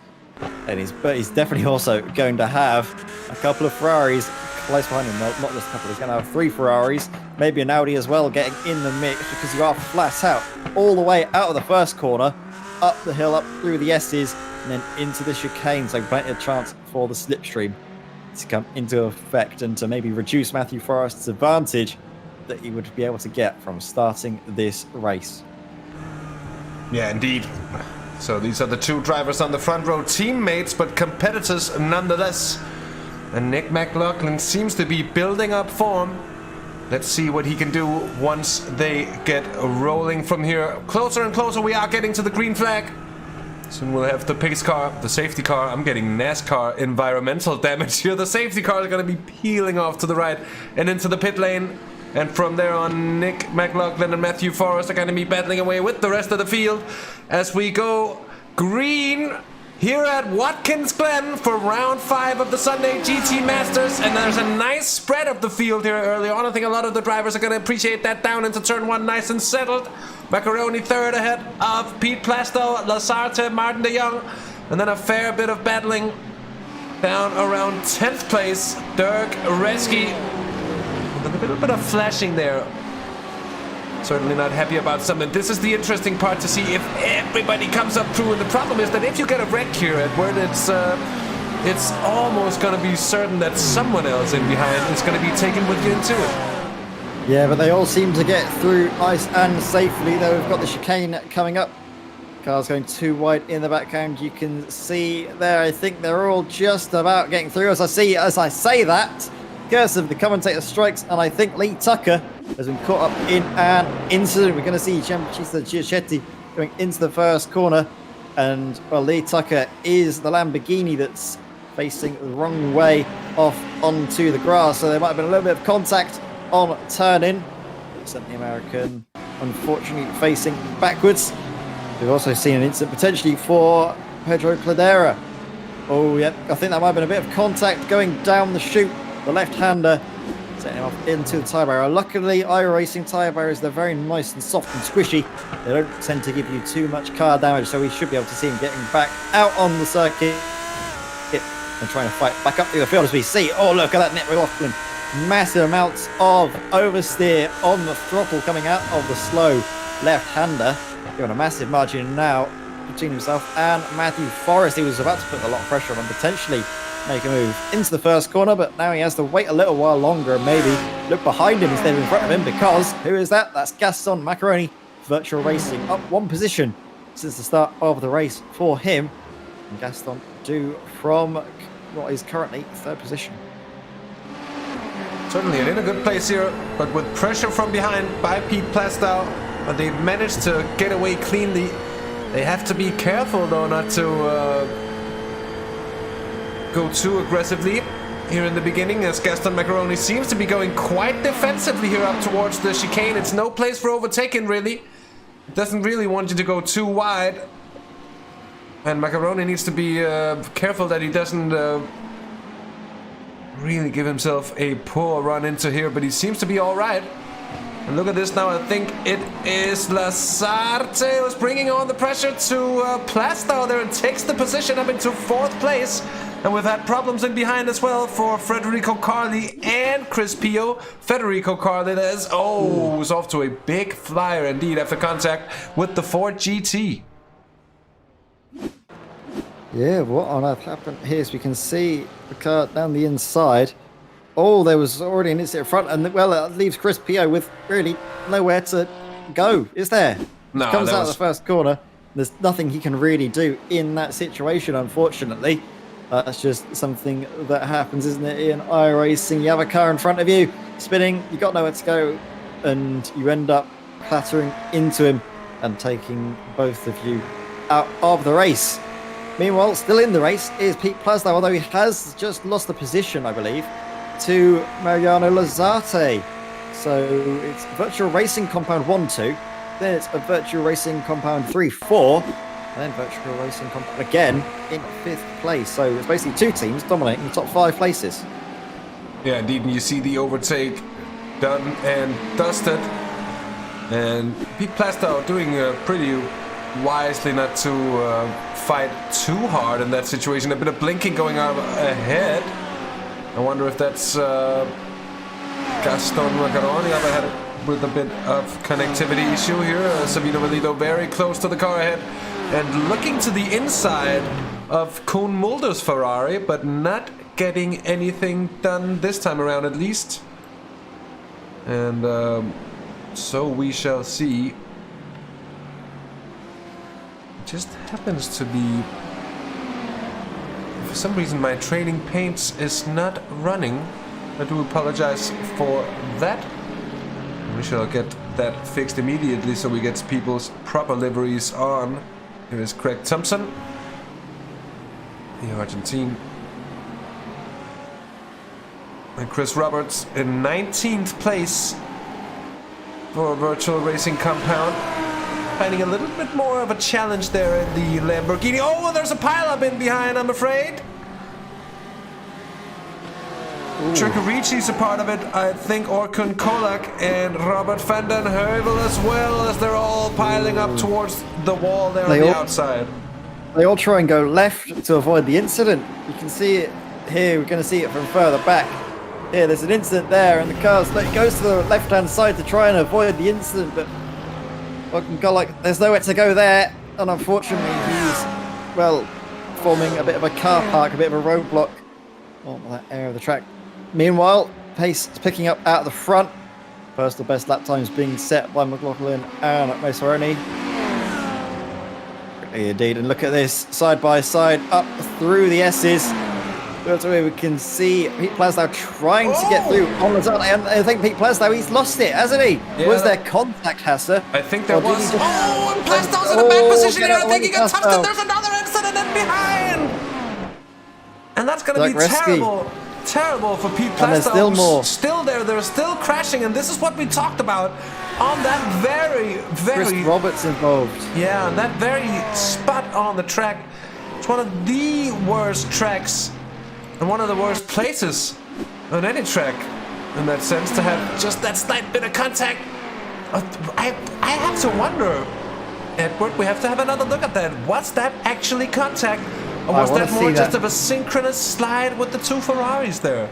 and but he's definitely also going to have a couple of Ferraris close behind him. Well, not just a couple, he's going to have 3 Ferraris, maybe an Audi as well getting in the mix, because you are flat out all the way out of the first corner, up the hill, up through the S's, and then into the chicane, so plenty of chance for the slipstream to come into effect and to maybe reduce Matthew Forrest's advantage that he would be able to get from starting this race. Yeah, indeed. So these are the 2 drivers on the front row, teammates but competitors nonetheless. And Nick McLaughlin seems to be building up form. Let's see what he can do once they get rolling from here. Closer and closer we are getting to the green flag. Soon we'll have the pace car, the safety car. I'm getting NASCAR environmental damage here. The safety car is going to be peeling off to the right and into the pit lane. And from there on, Nick McLaughlin and Matthew Forrest are going to be battling away with the rest of the field as we go green here at Watkins Glen for round 5 of the Sunday GT Masters. And there's a nice spread of the field here early on. I think a lot of the drivers are going to appreciate that down into turn 1 nice and settled. Macaroni third ahead of Pete Plasto, Lasarte, Martin de Jong. And then a fair bit of battling down around 10th place. Dirk Reski. A little bit of flashing there. Certainly not happy about something. This is the interesting part to see if everybody comes up through. And the problem is that if you get a wreck here at where it's almost going to be certain that someone else in behind is going to be taken with you into it. Yeah, but they all seem to get through nice and safely, though. We've got the chicane coming up. Cars going too wide in the background. You can see there, I think they're all just about getting through. As I say that, curse of the commentator strikes, and I think Lee Tucker has been caught up in an incident. We're going to see Gianbattista Giacetti going into the first corner, and well, Lee Tucker is the Lamborghini that's facing the wrong way off onto the grass, so there might have been a little bit of contact on turn-in. Sent the American unfortunately facing backwards. We've also seen an incident potentially for Pedro Cladera. Oh, yep, I think that might have been a bit of contact going down the chute. The left-hander setting him off into the tyre barrier. Luckily, iRacing tyre barriers, they're very nice and soft and squishy. They don't tend to give you too much car damage, so we should be able to see him getting back out on the circuit and trying to fight back up through the field as we see. Oh, look at that Nick McLaughlin. Massive amounts of oversteer on the throttle coming out of the slow left-hander. Given a massive margin now between himself and Matthew Forrest. He was about to put a lot of pressure on him, potentially make a move into the first corner, but now he has to wait a little while longer and maybe look behind him instead of in front of him, because who is that? That's Gaston Macaroni, Virtual Racing, up 1 position since the start of the race for him. And Gaston due from what is currently 3rd position. Certainly in a good place here, but with pressure from behind by Pete Plastow, but they've managed to get away cleanly. They have to be careful though not to go too aggressively here in the beginning, as Gaston Macaroni seems to be going quite defensively here up towards the chicane. It's no place for overtaking really. doesn't really want you to go too wide. And Macaroni needs to be careful that he doesn't really give himself a poor run into here, but he seems to be all right. And look at this now, I think it is Lasarte who's bringing on the pressure to Plastow there and takes the position up into 4th place. And we've had problems in behind as well for Federico Carli and Chris Pio. Federico Carli is off to a big flyer indeed after contact with the Ford GT. Yeah, what on earth happened here? As we can see the car down the inside. Oh, there was already an incident in front, and well, it leaves Chris Pio with really nowhere to go, is there? No, comes out of the first corner. There's nothing he can really do in that situation, unfortunately. That's just something that happens, isn't it, in iRacing? You have a car in front of you, spinning, you got nowhere to go, and you end up clattering into him and taking both of you out of the race. Meanwhile, still in the race is Pete Plastow, although he has just lost the position, I believe, to Mariano Lazarte. So it's Virtual Racing Compound 1-2, then it's a Virtual Racing Compound 3-4, and then Virtual Racing Compound again in 5th place. So it's basically 2 teams dominating the top 5 places. Yeah, indeed, and you see the overtake done and dusted. And Pete Plastow doing pretty wisely not to fight too hard in that situation. A bit of blinking going on ahead. I wonder if that's Gaston Macaroni up ahead with a bit of connectivity issue here. Savino Melito very close to the car ahead and looking to the inside of Koen Mulder's Ferrari, but not getting anything done this time around at least. And so we shall see. It just happens to be, for some reason my training paints is not running. I do apologize for that. We shall get that fixed immediately so we get people's proper liveries on. Here is Craig Thompson, the Argentine. And Chris Roberts in 19th place for a Virtual Racing Compound. Finding a little bit more of a challenge there in the Lamborghini. Oh, there's a pileup in behind, I'm afraid. Trickerici's a part of it, I think. Orkun Kolak and Robert van den Heuvel as well, as they're all piling up towards the wall there on the outside. They all try and go left to avoid the incident. You can see it here. We're going to see it from further back. Here, there's an incident there, and the car goes to the left-hand side to try and avoid the incident, but Orkun Kolak, there's nowhere to go there, and unfortunately he's, well, forming a bit of a car park, a bit of a roadblock on that area of the track. Meanwhile, pace is picking up out the front. Personal best lap times being set by McLaughlin and Maceroni. Indeed, and look at this, side by side, up through the S's. That's where we can see Pete Plastow trying to get through on the zone. And I think Pete Plastow, he's lost it, hasn't he? Yeah, was there contact, Hasse? I think there was. Oh, and Plastow's in a bad position here. I think he got touched, and there's another incident in behind. And that's going to be terrible. Terrible for Pete Plastow. And there's still more. Still there. They're still crashing, and this is what we talked about on that very Chris Roberts involved. Yeah, on that very spot on the track. It's one of the worst tracks and one of the worst places on any track in that sense to have just that slight bit of contact. I have to wonder, Edward, we have to have another look at that. Was that actually contact? Or was that more just of a synchronous slide with the two Ferraris there?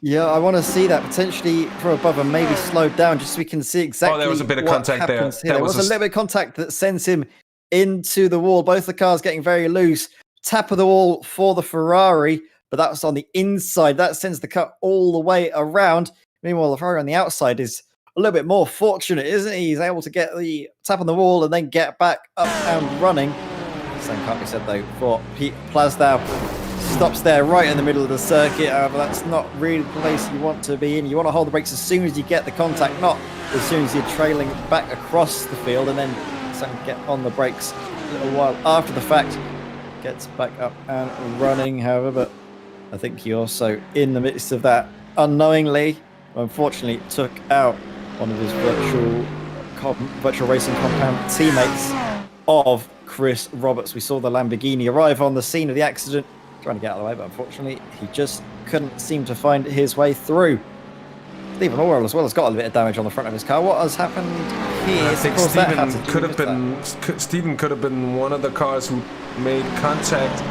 Yeah, I want to see that potentially from above and maybe slowed down just so we can see exactly. Oh, there was a bit of contact there. There was a little bit of contact that sends him into the wall. Both the cars getting very loose. Tap of the wall for the Ferrari, but that was on the inside. That sends the car all the way around. Meanwhile, the Ferrari on the outside is a little bit more fortunate, isn't he? He's able to get the tap on the wall and then get back up and running. Same can't be said though for Pete Plastow. Stops there right in the middle of the circuit. However, that's not really the place you want to be in. You want to hold the brakes as soon as you get the contact, not as soon as you're trailing back across the field and then get on the brakes a little while after the fact. Gets back up and running, however, but I think he also, in the midst of that, unknowingly, unfortunately, took out one of his virtual virtual racing compound teammates of Chris Roberts. We saw the Lamborghini arrive on the scene of the accident, trying to get out of the way, but unfortunately he just couldn't seem to find his way through. Stephen Orwell as well has got a little bit of damage on the front of his car. What has happened here? I think Stephen could have been one of the cars who made contact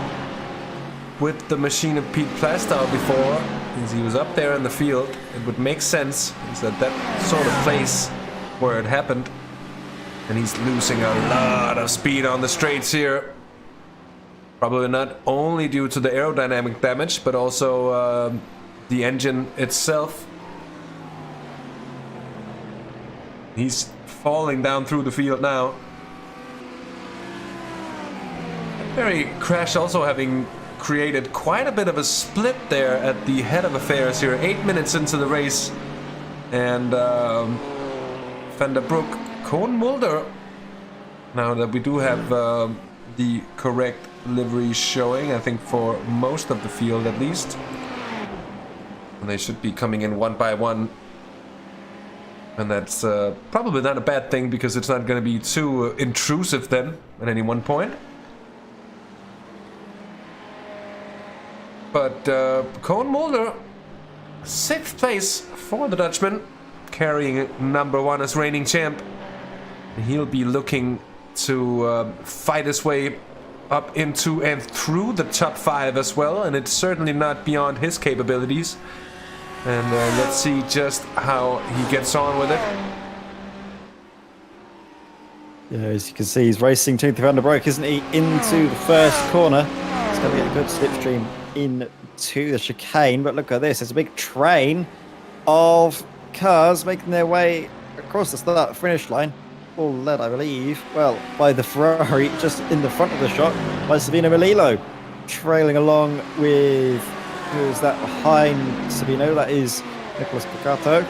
with the machine of Pete Plastow before, as he was up there in the field. It would make sense. He's at that sort of place where it happened, and he's losing a lot of speed on the straights here. Probably not only due to the aerodynamic damage, but also the engine itself. He's falling down through the field now. Very crash also having created quite a bit of a split there at the head of affairs here, 8 minutes into the race. And Thunderbrook, Koen Mulder, now that we do have the correct livery showing, I think for most of the field at least. And they should be coming in one by one. And that's probably not a bad thing, because it's not going to be too intrusive then at any one point. But Koen Mulder, 6th place for the Dutchman, carrying number 1 as reigning champ. He'll be looking to fight his way up into and through the top 5 as well, and it's certainly not beyond his capabilities. And let's see just how he gets on with it. Yeah, as you can see, he's racing to the Thunderbrook, isn't he? Into the first corner. It's going to be a good slipstream into the chicane. But look at this. There's a big train of cars making their way across the start-finish line. All led, I believe, well, by the Ferrari just in the front of the shot, by Savino Melillo. Trailing along with... who's that behind Sabino? That is Nicolas Cucato,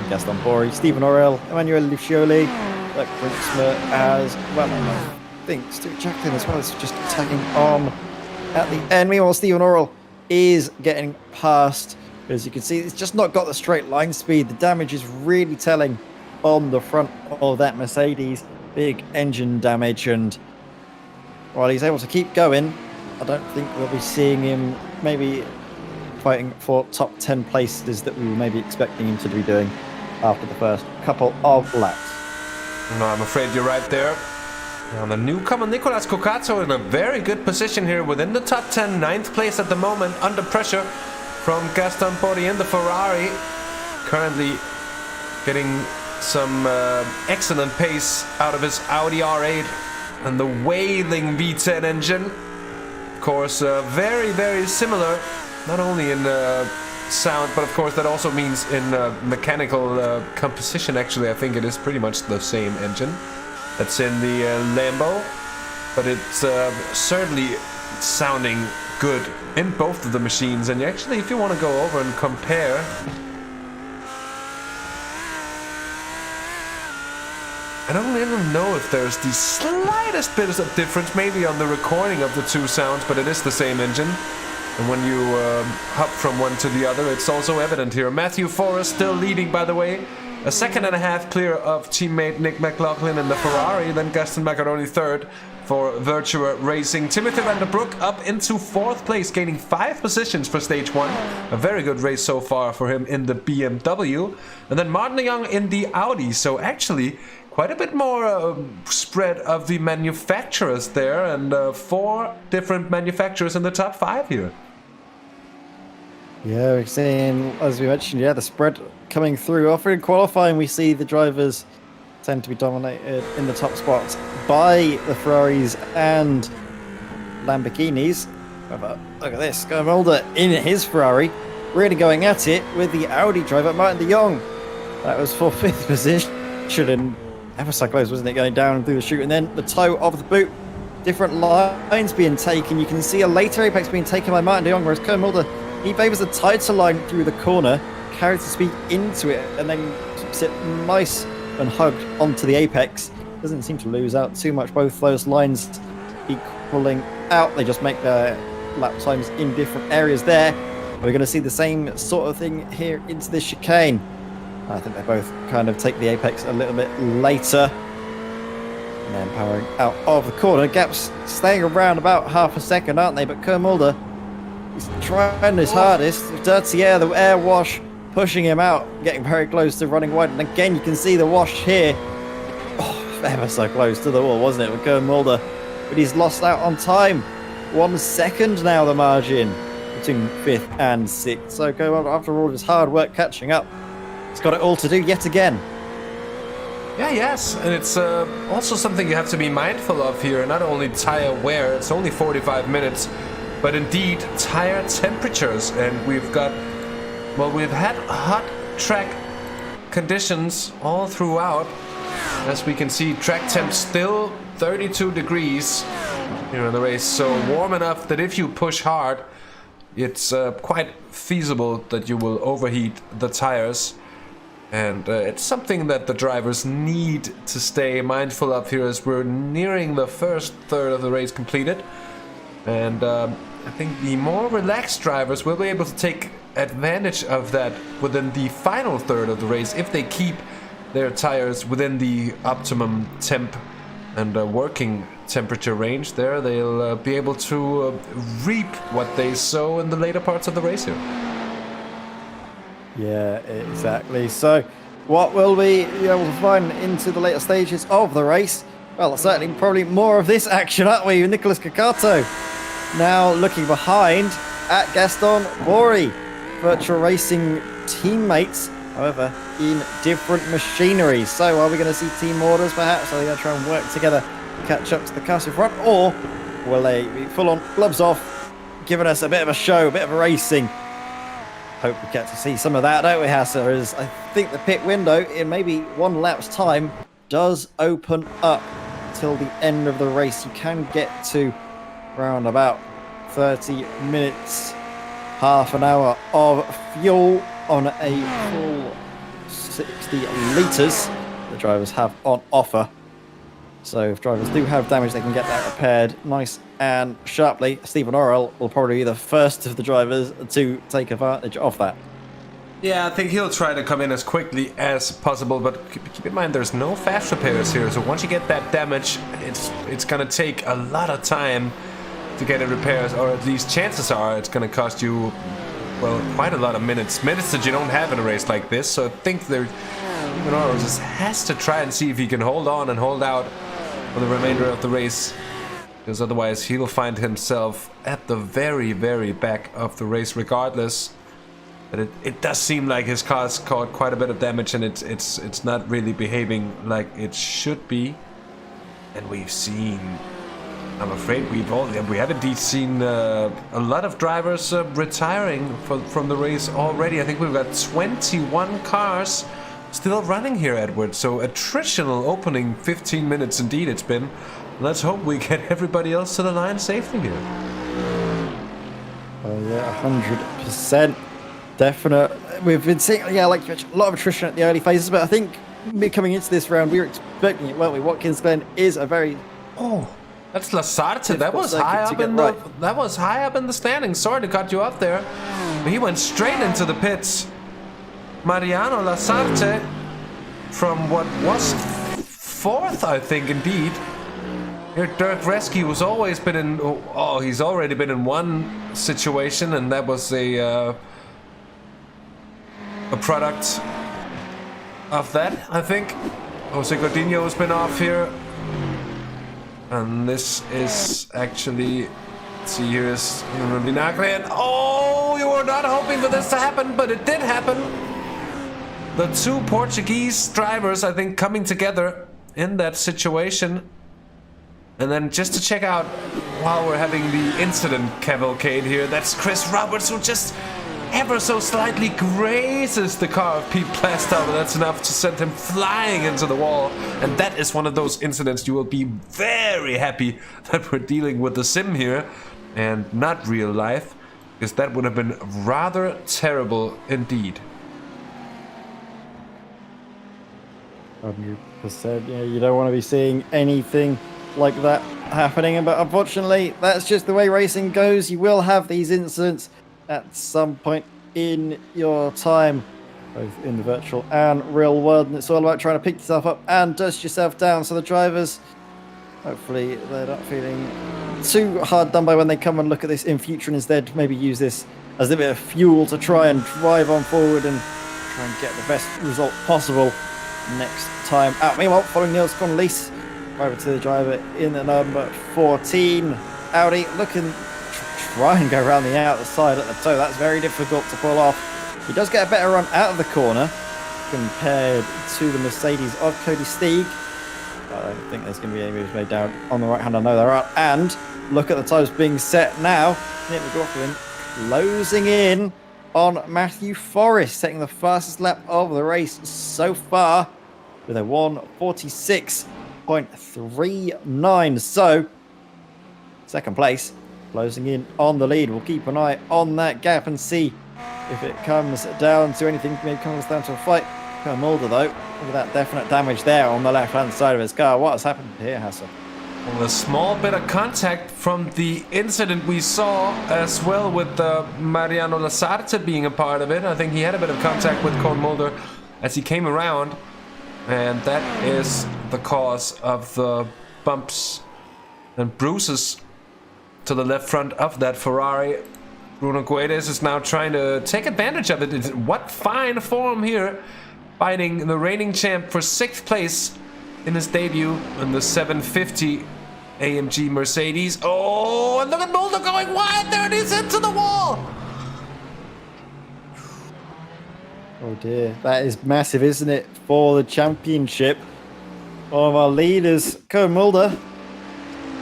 Gaston Borri, Stephen Orell, Emmanuel Lucioli, Black Brinsma as well. I think Stuart Jacklin as well is just tagging on at the end. Meanwhile, Stephen Orell is getting past. As you can see, it's just not got the straight line speed. The damage is really telling on the front of that Mercedes. Big engine damage, and while he's able to keep going, I don't think we'll be seeing him maybe fighting for top 10 places that we were maybe expecting him to be doing after the first couple of laps. No, I'm afraid you're right there. Now the newcomer Nicolas Cucato in a very good position here within the top 10, 9th place at the moment, under pressure from Gaston Borri in the Ferrari. Currently getting some excellent pace out of his Audi R8 and the wailing V10 engine. Of course, very, very similar, not only in sound, but of course that also means in mechanical composition. Actually, I think it is pretty much the same engine that's in the Lambo, but it's certainly sounding good in both of the machines. And actually, if you want to go over and compare, I don't even know if there's the slightest bit of difference, maybe on the recording of the two sounds, but it is the same engine. And when you hop from one to the other, it's also evident here. Matthew Forrest still leading, by the way. A second and a half clear of teammate Nick McLaughlin in the Ferrari. Then Gaston Macaroni third for Virtua Racing. Timothy Vanderbroek up into 4th place, gaining 5 positions for stage 1. A very good race so far for him in the BMW. And then Martin de Jong in the Audi. So actually, quite a bit more spread of the manufacturers there, and 4 different manufacturers in the top 5 here. Yeah, we're seeing, as we mentioned, the spread coming through. Often in qualifying, we see the drivers tend to be dominated in the top spots by the Ferraris and Lamborghinis. However, look at this, Koen Mulder in his Ferrari, really going at it with the Audi driver, Martin de Jong. That was for 5th position, and ever so close, wasn't it, going down through the chute, and then the toe of the boot. Different lines being taken. You can see a later apex being taken by Martin de Jong, whereas Koen Mulder, he favours a tighter line through the corner, carries the speed into it, and then keeps it nice and hugged onto the apex. Doesn't seem to lose out too much. Both those lines equaling out. They just make their lap times in different areas there. We're going to see the same sort of thing here into this chicane. I think they both kind of take the apex a little bit later. And then powering out of the corner. Gaps staying around about half a second, aren't they? But Mulder is trying his hardest. Dirty air, the air wash pushing him out, getting very close to running wide. And again, you can see the wash here. Oh, ever so close to the wall, wasn't it, with Mulder? But he's lost out on time. 1 second now, the margin between 5th and 6th. So Mulder, after all his hard work catching up, he's got it all to do yet again. Yeah, yes, and it's also something you have to be mindful of here. Not only tire wear, it's only 45 minutes, but indeed tire temperatures. And we've had hot track conditions all throughout. As we can see, track temp still 32 degrees here in the race. So warm enough that if you push hard, it's quite feasible that you will overheat the tires. And it's something that the drivers need to stay mindful of here as we're nearing the first third of the race completed. And I think the more relaxed drivers will be able to take advantage of that within the final third of the race if they keep their tires within the optimum temp and working temperature range there. They'll be able to reap what they sow in the later parts of the race here. Yeah, exactly. So what will we be able to find into the later stages of the race? Well, certainly probably more of this action, aren't we? Nicolas Cucato now looking behind at Gaston Borri. Virtual Racing teammates, however, in different machineries. So are we going to see team orders perhaps? Are they going to try and work together to catch up to the cars in front? Or will they be full on gloves off, giving us a bit of a show, a bit of a racing? Hope we get to see some of that, don't we, Hasse? As I think the pit window in maybe 1 lap's time does open up till the end of the race. You can get to around about 30 minutes, half an hour of fuel on a full 60 litres the drivers have on offer. So if drivers do have damage, they can get that repaired nice and sharply. Stephen Orrell will probably be the first of the drivers to take advantage of that. Yeah, I think he'll try to come in as quickly as possible, but keep in mind there's no fast repairs here, so once you get that damage, it's gonna take a lot of time to get it repaired, or at least chances are it's gonna cost you, well, quite a lot of minutes that you don't have in a race like this. So I think Stephen Orrell just has to try and see if he can hold on and hold out for the remainder of the race, because otherwise he'll find himself at the very, very back of the race regardless. But it does seem like his car's caught quite a bit of damage, and it's not really behaving like it should be. And we've seen, I'm afraid we have indeed seen a lot of drivers retiring from the race already. I think we've got 21 cars still running here, Edward. So attritional opening 15 minutes indeed it's been. Let's hope we get everybody else to the line safely here. Oh yeah, 100%. Definite. We've been seeing, yeah, like you mentioned, a lot of attrition at the early phases, but I think coming into this round, we were expecting it, weren't we? Watkins Glen is a very... Oh, that's Lasarte. That was high up in the that was high up in the standings. Sorry to cut you off there. But he went straight into the pits. Mariano Lasarte from what was 4th, I think, indeed. Here, Dirk Reski, who's always been in... Oh, he's already been in one situation, and that was a product of that, I think. Jose Godinho has been off here. And this is actually... Let's see, here's Vinagre. And oh, you were not hoping for this to happen, but it did happen. The two Portuguese drivers, I think, coming together in that situation. And then just to check out, while we're having the incident cavalcade here, that's Chris Roberts, who just ever so slightly grazes the car of Pete Plastow, and that's enough to send him flying into the wall. And that is one of those incidents you will be very happy that we're dealing with the sim here and not real life, because that would have been rather terrible indeed. 100%. Yeah, you don't want to be seeing anything like that happening, but unfortunately that's just the way racing goes. You will have these incidents at some point in your time. both in the virtual and real world, and it's all about trying to pick yourself up and dust yourself down. So the drivers, hopefully they're not feeling too hard done by when they come and look at this in future, and instead maybe use this as a bit of fuel to try and drive on forward and try and get the best result possible next time out. Meanwhile, following Niels Cornelis, over to the driver in the number 14 Audi, looking to try and go around the outside at the toe. That's very difficult to pull off. He does get a better run out of the corner compared to the Mercedes of Cody Steeg. I don't think there's going to be any moves made down on the right hand. I know there are. And look at the times being set now. Nick McLaughlin closing in on Matthew Forrest, taking the fastest lap of the race so far with a 1:46.39. So, second place, closing in on the lead. We'll keep an eye on that gap and see if it comes down to anything. Maybe it comes down to a fight. Mulder, though, look at that definite damage there on the left-hand side of his car. What has happened here, Hasse? Well, a small bit of contact from the incident we saw as well with Mariano Lasarte being a part of it. I think he had a bit of contact with Koen Mulder as he came around, and that is the cause of the bumps and bruises to the left front of that Ferrari. Bruno Guedes is now trying to take advantage of it. What fine form here, fighting the reigning champ for 6th place in his debut in the 750 AMG Mercedes. Oh, and look at Mulder going wide there, and he's into the wall. Oh dear, that is massive, isn't it, for the championship? One of our leaders, Koen Mulder,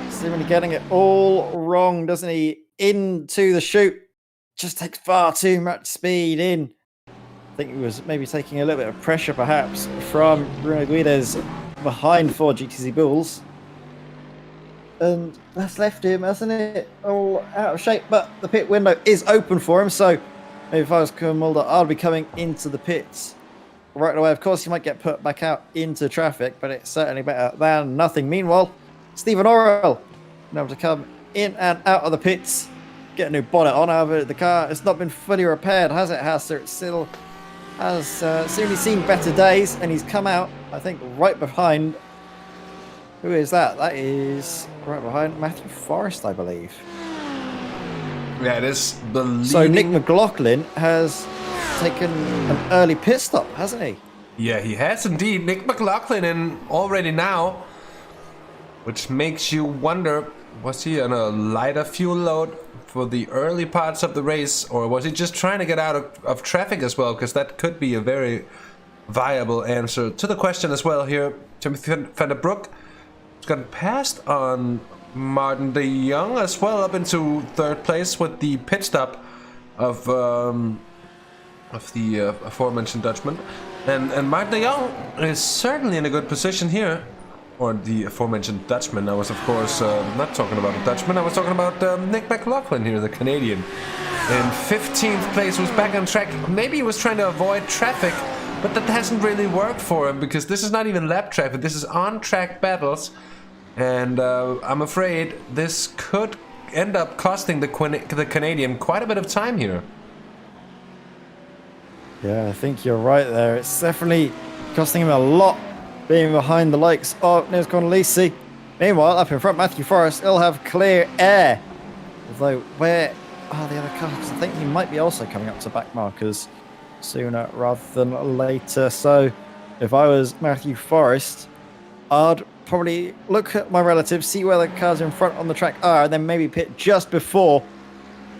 seemingly getting it all wrong, doesn't he? Into the chute, just takes far too much speed in. I think he was maybe taking a little bit of pressure, perhaps, from Bruno Guedes behind for GTZ Bulls. And that's left him, hasn't it? All out of shape, but the pit window is open for him, so maybe if I was Koen Mulder, I'd be coming into the pits right away. Of course, he might get put back out into traffic, but it's certainly better than nothing. Meanwhile, Stephen Orwell able to come in and out of the pits, get a new bonnet on. However, the car has not been fully repaired, has it, Hasse? It still has seemingly seen better days, and he's come out, I think, right behind. Who is that? That is right behind Matthew Forrest, I believe. Yeah, it is the leading... So Nick McLaughlin has taken an early pit stop, hasn't he? Yeah, he has indeed. Nick McLaughlin in already now, which makes you wonder, was he on a lighter fuel load for the early parts of the race, or was he just trying to get out of traffic as well? Because that could be a very viable answer to the question as well here. Timothy Thunderbrook has gotten passed on Martin de Jong as well, up into 3rd place with the pit stop of the aforementioned Dutchman. And Martin de Jong is certainly in a good position here. Or the aforementioned Dutchman. I was, of course, not talking about the Dutchman. I was talking about Nick McLaughlin here, the Canadian. In 15th place, was back on track. Maybe he was trying to avoid traffic, but that hasn't really worked for him, because this is not even lap traffic. This is on-track battles. And I'm afraid this could end up costing the Canadian quite a bit of time here. Yeah, I think you're right there. It's definitely costing him a lot, being behind the likes of Niels Cornelisi. Meanwhile, up in front, Matthew Forrest, he'll have clear air. Although, where are the other cars? I think he might be also coming up to back markers sooner rather than later. So, if I was Matthew Forrest, I'd probably look at my relatives, see where the cars in front on the track are, and then maybe pit just before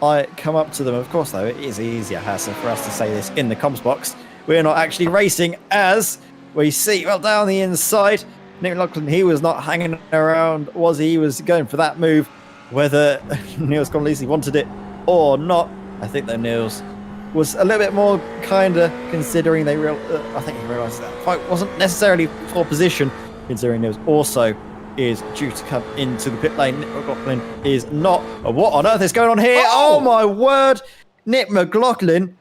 I come up to them. Of course, though, it is easier, Hasse, for us to say this in the comms box. We're not actually racing, as we see, well, down the inside, Nick McLaughlin, he was not hanging around, was he? He was going for that move, whether Niels Cornelisi wanted it or not. I think that Niels was a little bit more kinder, considering I think he realised that fight wasn't necessarily for position, considering Niels also is due to come into the pit lane. Nick McLaughlin is not. What on earth is going on here? Oh my word! Nick McLaughlin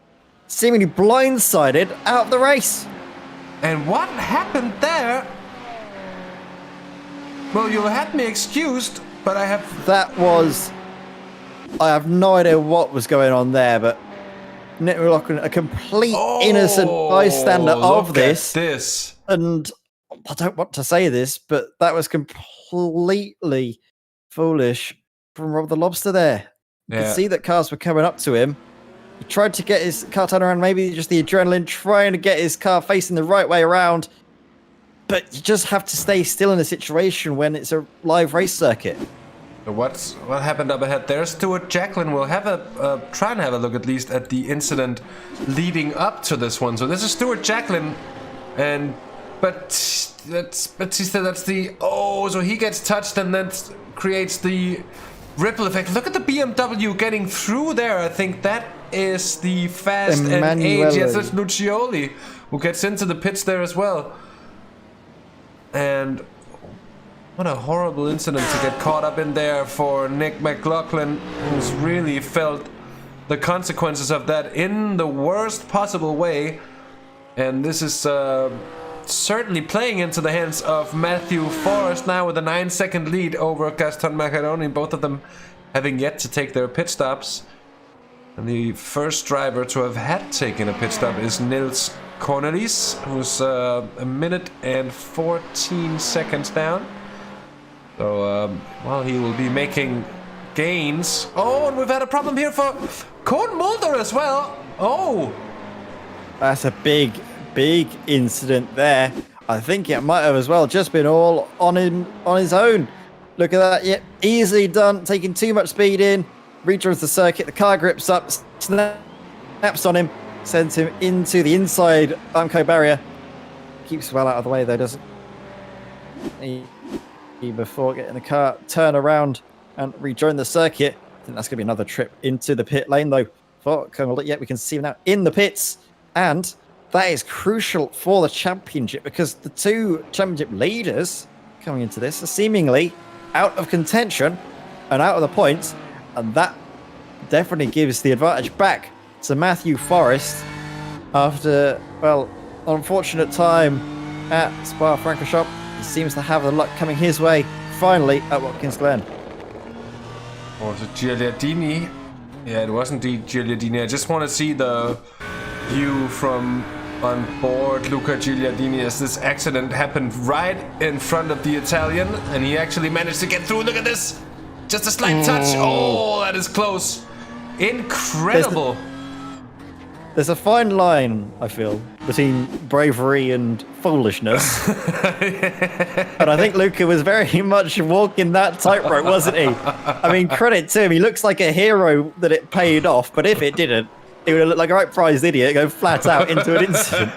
seemingly blindsided out of the race. And what happened there? Well, you'll have me excused, but I have... I have no idea what was going on there, but Nick McLaughlin, a complete innocent bystander of this. And I don't want to say this, but that was completely foolish from Rob the Lobster there. You could see that cars were coming up to him. He tried to get his car turned around, maybe just the adrenaline, trying to get his car facing the right way around. But you just have to stay still in a situation when it's a live race circuit. What happened up ahead there? Stuart Jacklin will have try and have a look at least at the incident leading up to this one. So this is Stuart Jacklin, but he said that's the so he gets touched and that creates the ripple effect. Look at the BMW getting through there. I think that is the Fast and Age. Yes, that's Nuccioli who gets into the pits there as well. And what a horrible incident to get caught up in there for Nick McLaughlin, who's really felt the consequences of that in the worst possible way. And this is certainly playing into the hands of Matthew Forrest now with a 9-second lead over Gaston Macaroni, both of them having yet to take their pit stops. And the first driver to have had taken a pit stop is Nils Cornelis, who's a minute and 14 seconds down. So, he will be making gains. Oh, and we've had a problem here for Koen Mulder as well. Oh! That's a big incident there. I think it might have as well just been all on his own. Look at that. Yep, easily done. Taking too much speed in. Rejoins the circuit. The car grips up. Snaps on him. Sends him into the inside Armco barrier. Keeps well out of the way though, doesn't he? Before getting the car, turn around and rejoin the circuit. I think that's going to be another trip into the pit lane though. We can see him now in the pits, and that is crucial for the championship because the two championship leaders coming into this are seemingly out of contention and out of the points, and that definitely gives the advantage back to Matthew Forrest after, unfortunate time at Spa-Francorchamps. He seems to have the luck coming his way, finally, at Watkins Glen. Or was it Gigliardini? Yeah, it was indeed Gigliardini. I just want to see the view from on board Luca Gigliardini as this accident happened right in front of the Italian, and he actually managed to get through. Look at this! Just a slight touch. Oh, that is close. Incredible. There's a fine line, I feel, between bravery and foolishness. And I think Luca was very much walking that tightrope, wasn't he? I mean, credit to him. He looks like a hero that it paid off, but if it didn't, he would have looked like a right prized idiot, go flat out into an incident.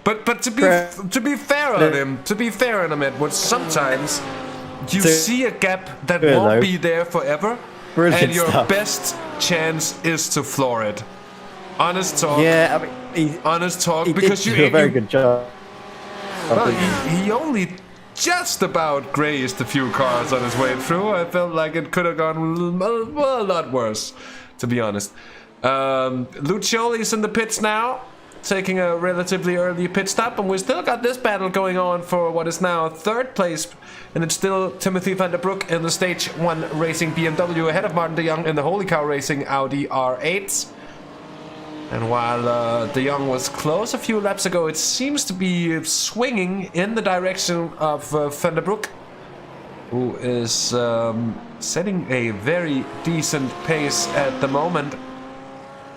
But to be fair on him, Edward, sometimes you see a gap that won't be there forever, and your best chance is to floor it. Honest talk. Yeah, I mean, honest talk. He because did do a very good job. Well, he only just about grazed a few cars on his way through. I felt like it could have gone a lot worse, to be honest. Lucioli's in the pits now, taking a relatively early pit stop, and we still got this battle going on for what is now third place, and it's still Timothy Thunderbrook in the Stage 1 Racing BMW ahead of Martin de Jong in the Holy Cow Racing Audi R8. And while de Jong was close a few laps ago, it seems to be swinging in the direction of Thunderbrook, who is setting a very decent pace at the moment.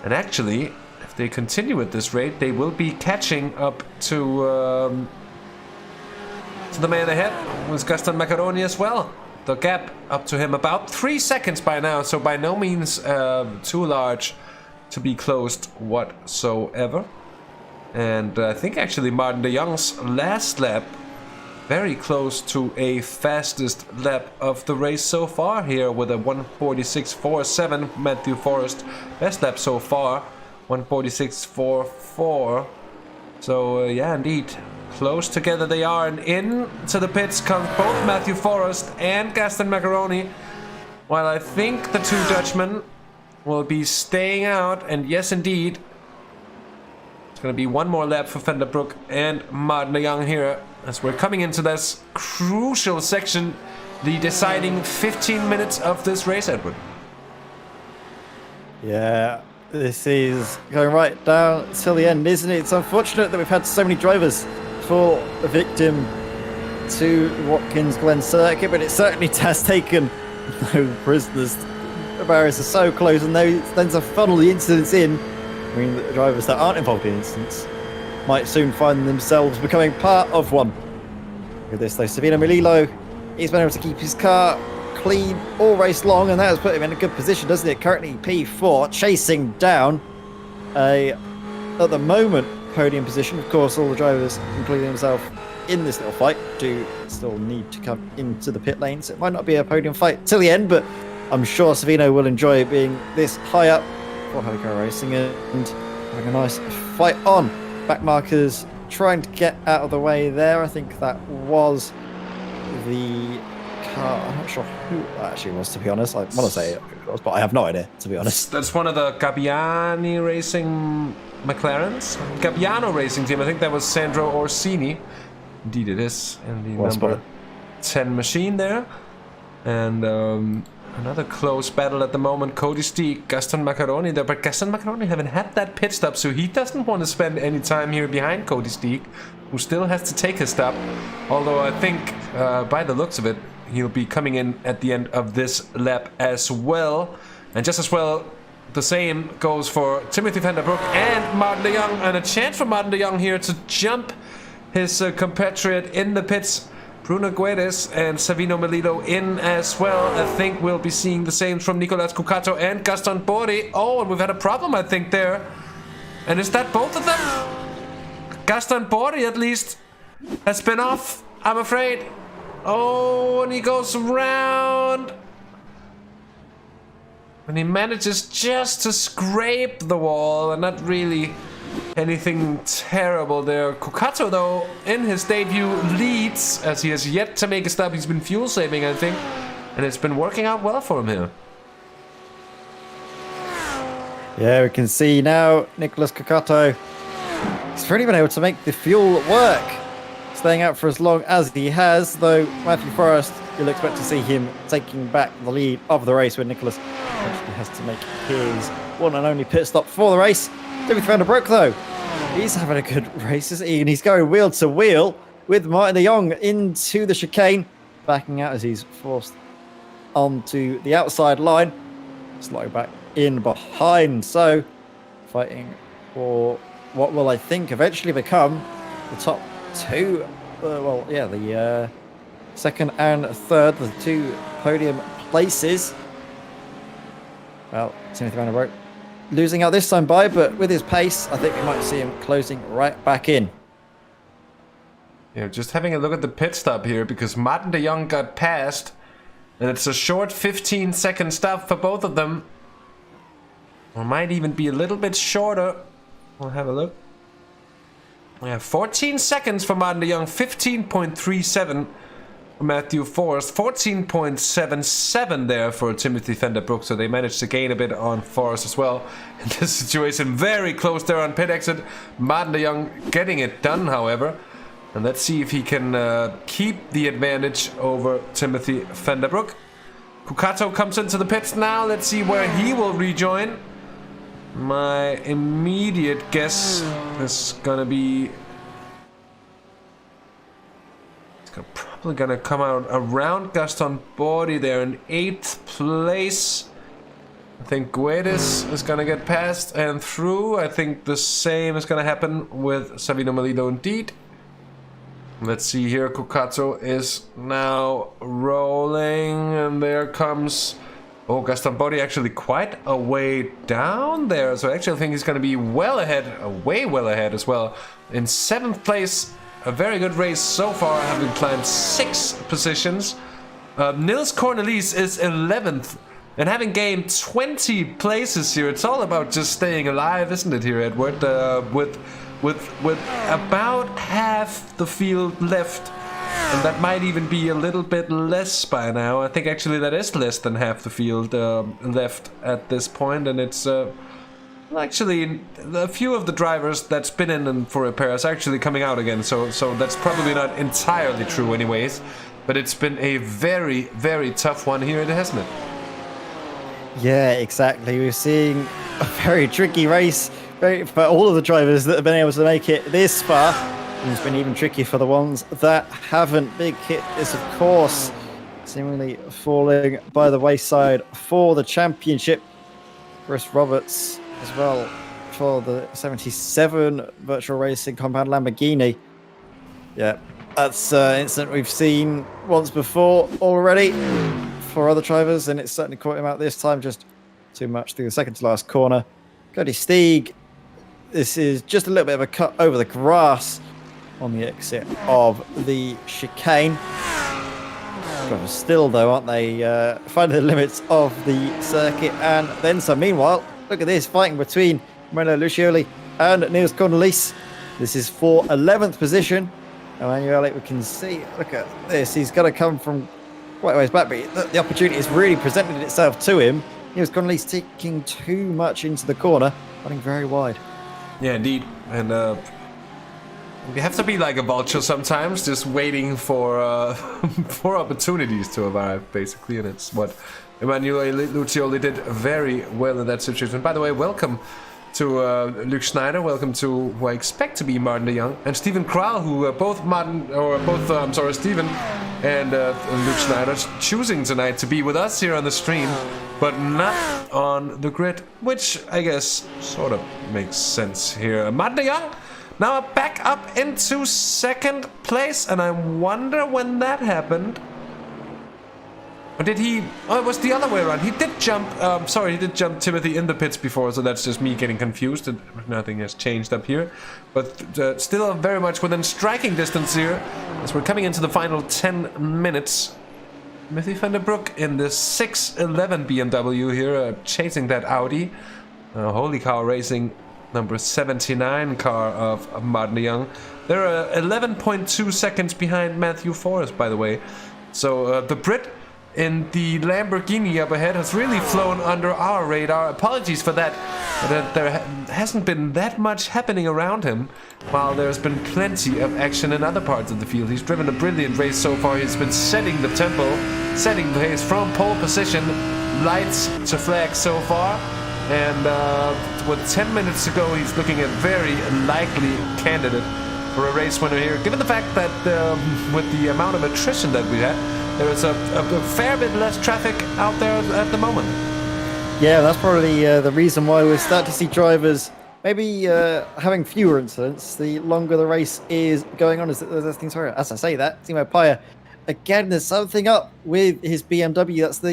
And actually, if they continue at this rate, they will be catching up to the man ahead, who is Gaston Macaroni as well. The gap up to him about 3 seconds by now, so by no means too large to be closed whatsoever. And I think actually Martin de Jong's last lap, very close to a fastest lap of the race so far here with a 1:46.47. Matthew Forrest best lap so far, 1:46.44. So yeah, indeed, close together they are, and in to the pits comes both Matthew Forrest and Gaston Macaroni, while I think the two Dutchmen will be staying out. And yes, indeed, it's going to be one more lap for Thunderbrook and Martin de Jong here as we're coming into this crucial section, the deciding 15 minutes of this race, Edward. Yeah, This is going right down till the end, isn't it? It's unfortunate that we've had so many drivers fall victim to Watkins Glen circuit, but it certainly has taken no prisoners. The barriers are so close, and those tend to funnel the incidents in. I mean, the drivers that aren't involved in incidents might soon find themselves becoming part of one. Look at this though, Savino Melillo, he's been able to keep his car clean all race long, and that has put him in a good position, doesn't it? Currently P4, chasing down at the moment, podium position. Of course, all the drivers, including himself, in this little fight do still need to come into the pit lanes. It might not be a podium fight till the end, but I'm sure Savino will enjoy being this high up for Hoka Racing and having a nice fight on. Back markers trying to get out of the way there. I think that was the car. I'm not sure who that actually was, to be honest. I want to say it was, but I have no idea, to be honest. That's one of the Gabbiani Racing McLarens. Gabbiano Racing Team. I think that was Sandro Orsini. Indeed it is. And the number 10 machine there. And another close battle at the moment. Cody Steek, Gaston Macaroni there. But Gaston Macaroni haven't had that pit stop, so he doesn't want to spend any time here behind Cody Steek, who still has to take his stop. Although I think, by the looks of it, he'll be coming in at the end of this lap as well. And just as well, the same goes for Timothy Thunderbrook and Martin de Jong. And a chance for Martin de Jong here to jump his compatriot in the pits, Bruno Guedes, and Savino Melillo in as well. I think we'll be seeing the same from Nicolas Cucato and Gaston Bordi. Oh, and we've had a problem, I think, there. And is that both of them? Gaston Bordi, at least, has been off, I'm afraid. Oh, and he goes around. And he manages just to scrape the wall, and not really anything terrible there. Cucato, though, in his debut leads, as he has yet to make a stop. He's been fuel saving, I think, and it's been working out well for him here. Yeah, we can see now Nicolas Cucato. He's really been able to make the fuel work, staying out for as long as he has, though Matthew Forrest, you'll expect to see him taking back the lead of the race when Nicolas actually has to make his one and only pit stop for the race. Timothy Thunderbrook, though, he's having a good race, isn't he? And he's going wheel to wheel with Martin de Jong into the chicane, backing out as he's forced onto the outside line, sliding back in behind. So, fighting for what will, I think, eventually become the top two. The second and third, the two podium places. Well, Timothy Thunderbrook losing out this time but with his pace, I think we might see him closing right back in. Yeah, just having a look at the pit stop here, because Martin de Jong got passed, and it's a short 15-second stop for both of them. Or might even be a little bit shorter. We'll have a look. We have 14 seconds for Martin de Jong, 15.37 for Matthew Forrest, 14.77 there for Timothy Thunderbrook, so they managed to gain a bit on Forrest as well. In this situation, very close there on pit exit. Martin de Jong getting it done, however. And let's see if he can keep the advantage over Timothy Thunderbrook. Cucato comes into the pits now. Let's see where he will rejoin. My immediate guess is gonna be... probably gonna come out around Gaston Bordi there in 8th place. I think Guedes is gonna get past and through. I think the same is gonna happen with Savino Melillo indeed. Let's see here, Cucato is now rolling, and there comes... Oh, Gaston Bordi actually quite a way down there, so I actually think he's gonna be well ahead, way well ahead as well. In 7th place. A very good race so far, having climbed 6 positions. Nils Cornelis is 11th, and having gained 20 places here. It's all about just staying alive, isn't it here, Edward? With about half the field left, and that might even be a little bit less by now. I think actually that is less than half the field left at this point, and it's... actually, a few of the drivers that's been in for repairs are actually coming out again, so that's probably not entirely true anyways. But it's been a very, very tough one here, hasn't it? Yeah, exactly. We're seeing a very tricky race for all of the drivers that have been able to make it this far. And it's been even trickier for the ones that haven't. Big hit is, of course, seemingly falling by the wayside for the championship. Chris Roberts as well for the 77 Virtual Racing Compound Lamborghini. Yeah, that's an incident we've seen once before already for other drivers, and it certainly caught him out this time, just too much through the second to last corner. Cody Steeg, this is just a little bit of a cut over the grass on the exit of the chicane. Drivers still, though, aren't they, finding the limits of the circuit and then some. Meanwhile, look at this, fighting between Moreno Lucioli and Niels Cornelis. This is for 11th position. Emanuele, we can see, look at this, he's got to come from quite a ways back, but the opportunity has really presented itself to him. Niels Cornelis taking too much into the corner, running very wide. Yeah, indeed. And you have to be like a vulture sometimes, just waiting for for opportunities to arrive, basically. And it's what Emanuele Lucioli did very well in that situation. By the way, welcome to Luke Schneider. Welcome to who I expect to be Martin de Jong and Stephen Kral, who Stephen and Luke Schneider choosing tonight to be with us here on the stream, but not on the grid, which I guess sort of makes sense here. Martin de Jong now back up into second place, and I wonder when that happened. Or did he... Oh, it was the other way around. He did jump... he did jump Timothy in the pits before, so that's just me getting confused. And nothing has changed up here. But still very much within striking distance here, as we're coming into the final 10 minutes. Matthew Thunderbrook in the 611 BMW here, chasing that Audi. Holy Cow Racing number 79 car of Martin de Jong. They're 11.2 seconds behind Matthew Forrest, by the way. So the Brit in the Lamborghini up ahead has really flown under our radar. Apologies for that, but there hasn't been that much happening around him, while there's been plenty of action in other parts of the field. He's driven a brilliant race so far. He's been setting the tempo, setting the pace from pole position, lights to flag so far. And with 10 minutes to go, he's looking a very likely candidate for a race winner here, given the fact that with the amount of attrition that we had, there is a fair bit less traffic out there at the moment. Yeah, that's probably the reason why we start to see drivers maybe having fewer incidents the longer the race is going on. As I say that, Timo Paya, again, there's something up with his BMW. That's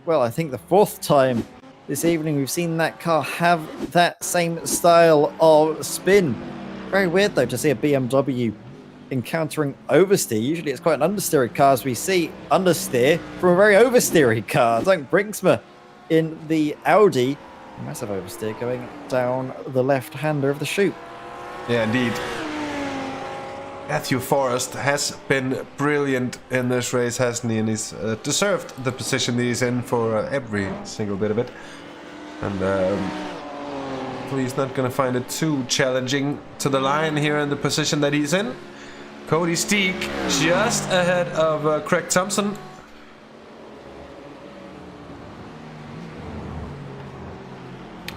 I think the fourth time this evening we've seen that car have that same style of spin. Very weird, though, to see a BMW encountering oversteer. Usually it's quite an understeery car, as we see understeer from a very oversteery car. Like Brinksma in the Audi. Massive oversteer going down the left-hander of the chute. Yeah, indeed. Matthew Forrest has been brilliant in this race, hasn't he? And he's deserved the position that he's in for every single bit of it. And hopefully he's not going to find it too challenging to the line here in the position that he's in. Cody Steeg just ahead of Craig Thompson.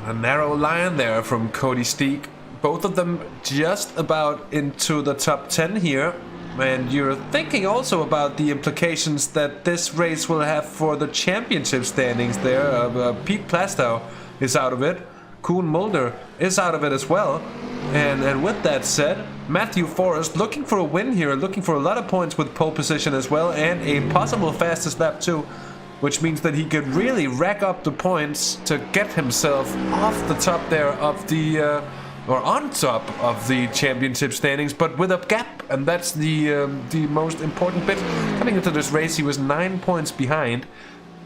A narrow line there from Cody Steeg. Both of them just about into the top 10 here. And you're thinking also about the implications that this race will have for the championship standings there. Pete Plastow is out of it. Koen Mulder is out of it as well. And with that said, Matthew Forrest looking for a win here, looking for a lot of points with pole position as well, and a possible fastest lap too, which means that he could really rack up the points to get himself off the top there of the, or on top of the championship standings, but with a gap, and that's the most important bit. Coming into this race, he was 9 points behind,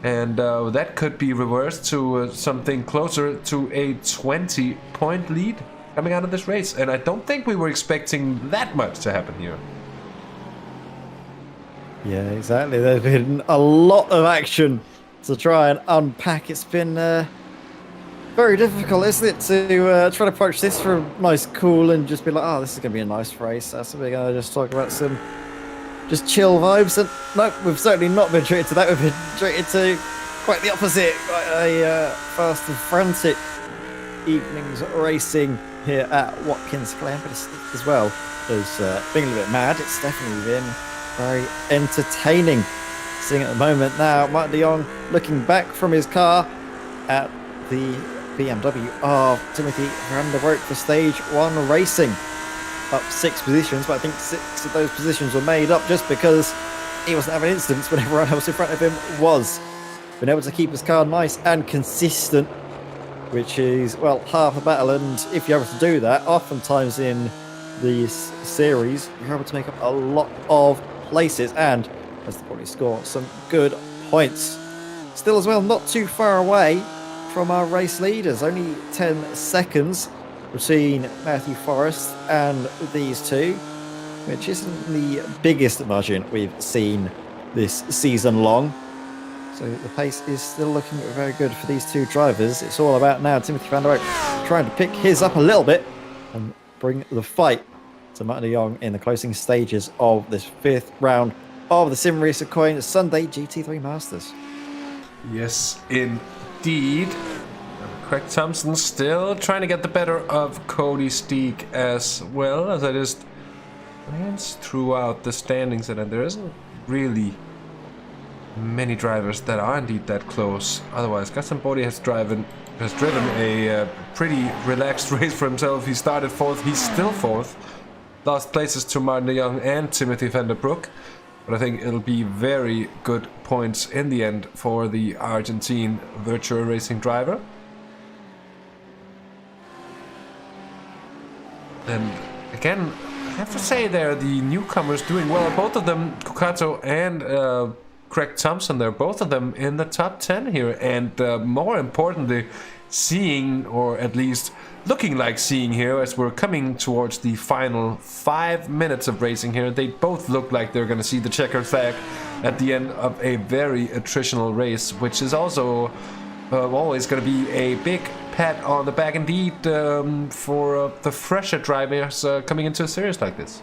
and that could be reversed to something closer to a 20-point lead coming out of this race, and I don't think we were expecting that much to happen here. Yeah, exactly. There's been a lot of action to try and unpack. It's been very difficult, isn't it, to try to approach this from nice, cool, and just be like, oh, this is going to be a nice race. So we're going to just talk about some just chill vibes. And no, we've certainly not been treated to that. We've been treated to quite the opposite, quite a fast and frantic evening's racing here at Watkins Glen, but as well as being a little bit mad, it's definitely been very entertaining. Seeing at the moment now, Martin de Jong looking back from his car at the BMW of Timothy Thunderbrook for stage 1 racing. Up 6 positions, but I think 6 of those positions were made up just because he wasn't having incidents when everyone else in front of him was. Been able to keep his car nice and consistent, which is, well, half the battle. And if you're able to do that, oftentimes in these series, you're able to make up a lot of places and, as the probably score, some good points. Still as well, not too far away from our race leaders, only 10 seconds between Matthew Forrest and these two, which isn't the biggest margin we've seen this season long. So the pace is still looking very good for these two drivers. It's all about now Timothy Thunderbrook trying to pick his up a little bit and bring the fight to Martin de Jong in the closing stages of this 5th round of the SimracerCoin Sunday GT3 Masters. Yes, indeed. Craig Thompson still trying to get the better of Cody Steek as well, as I just glance throughout the standings, and there isn't really many drivers that are indeed that close. Otherwise, Gaston Bode has driven a pretty relaxed race for himself. He started 4th, he's still 4th. Lost places to Martin de Jong and Timothy Thunderbrook. But I think it'll be very good points in the end for the Argentine virtual racing driver. And again, I have to say they're the newcomers doing well. Both of them, Cucato and Craig Thompson, they're both of them in the top 10 here. And more importantly, seeing, or at least looking like seeing here, as we're coming towards the final 5 minutes of racing here, they both look like they're going to see the checkered flag at the end of a very attritional race, which is also always going to be a big pat on the back indeed for the fresher drivers coming into a series like this.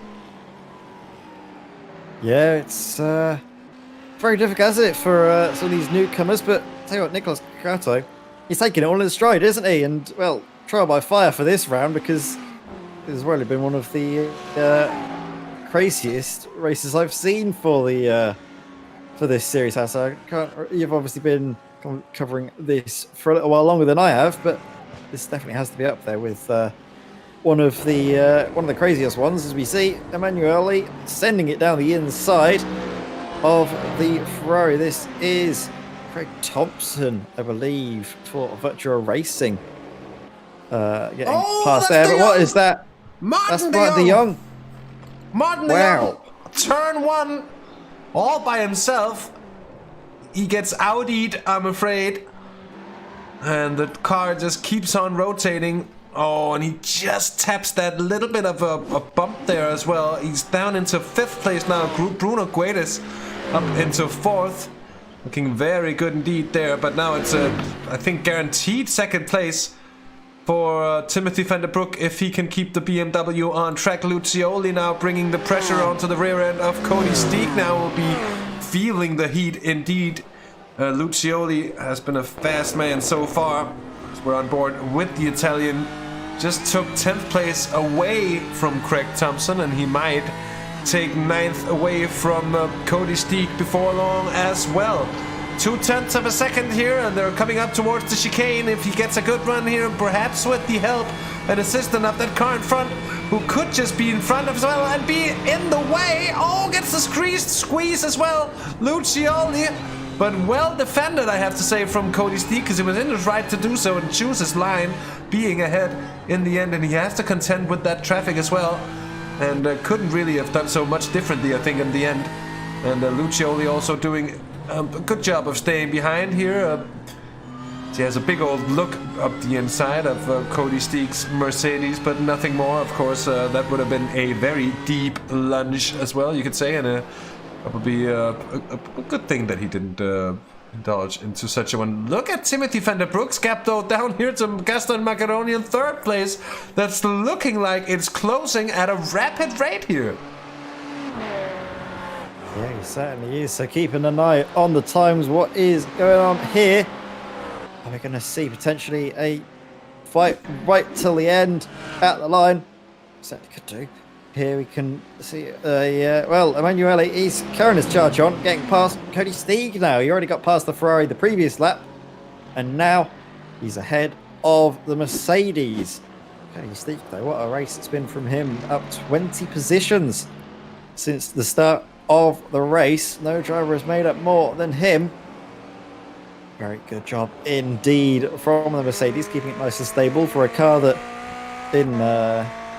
Yeah, it's very difficult, isn't it, for some of these newcomers? But tell you what, Nicolas Cucato, he's taking it all in his stride, isn't he? And, well, trial by fire for this round, because this has really been one of the craziest races I've seen for the for this series. Hasse, you've obviously been covering this for a little while longer than I have, but this definitely has to be up there with one of the craziest ones, as we see Emanuele sending it down the inside of the Ferrari. This is Craig Thompson, I believe, for virtual racing. Getting past there, but what is that? That's Martin de Jong. Martin de Jong, turn 1, all by himself. He gets Audi'd, I'm afraid. And the car just keeps on rotating. Oh, and he just taps that little bit of a bump there as well. He's down into 5th place now. Bruno Guedes up into 4th. Looking very good indeed there. But now it's I think, guaranteed 2nd place for Timothy Thunderbrook if he can keep the BMW on track. Lucioli now bringing the pressure onto the rear end of Cody Steek. Now will be feeling the heat indeed. Lucioli has been a fast man so far. We're on board with the Italian. Just took 10th place away from Craig Thompson, and he might take 9th away from Cody Steek before long as well. 0.2 of a second here, and they're coming up towards the chicane. If he gets a good run here, perhaps with the help and assistance of that car in front, who could just be in front as well and be in the way. Oh, gets the squeeze as well, Lucioli. But well defended, I have to say, from Cody Steek, because he was in his right to do so and choose his line, being ahead in the end, and he has to contend with that traffic as well, and couldn't really have done so much differently, I think, in the end. And Lucioli also doing a good job of staying behind here. He has a big old look up the inside of Cody Steek's Mercedes, but nothing more. Of course, that would have been a very deep lunge as well, you could say, and probably a good thing that he didn't indulge into such a one. Look at Timothy Thunderbrook's gap though down here to Gaston Macaroni in 3rd place. That's looking like it's closing at a rapid rate here. Yeah, he certainly is. So keeping an eye on the times, what is going on here? Are we going to see potentially a fight right till the end at the line. Certainly could do. Here we can see, well, Emanuele, he's carrying his charge on, getting past Cody Steeg now. He already got past the Ferrari the previous lap, and now he's ahead of the Mercedes. Cody Steeg, though, what a race it's been from him. Up 20 positions since the start of the race. No driver has made up more than him. Very good job indeed from the Mercedes, keeping it nice and stable for a car that in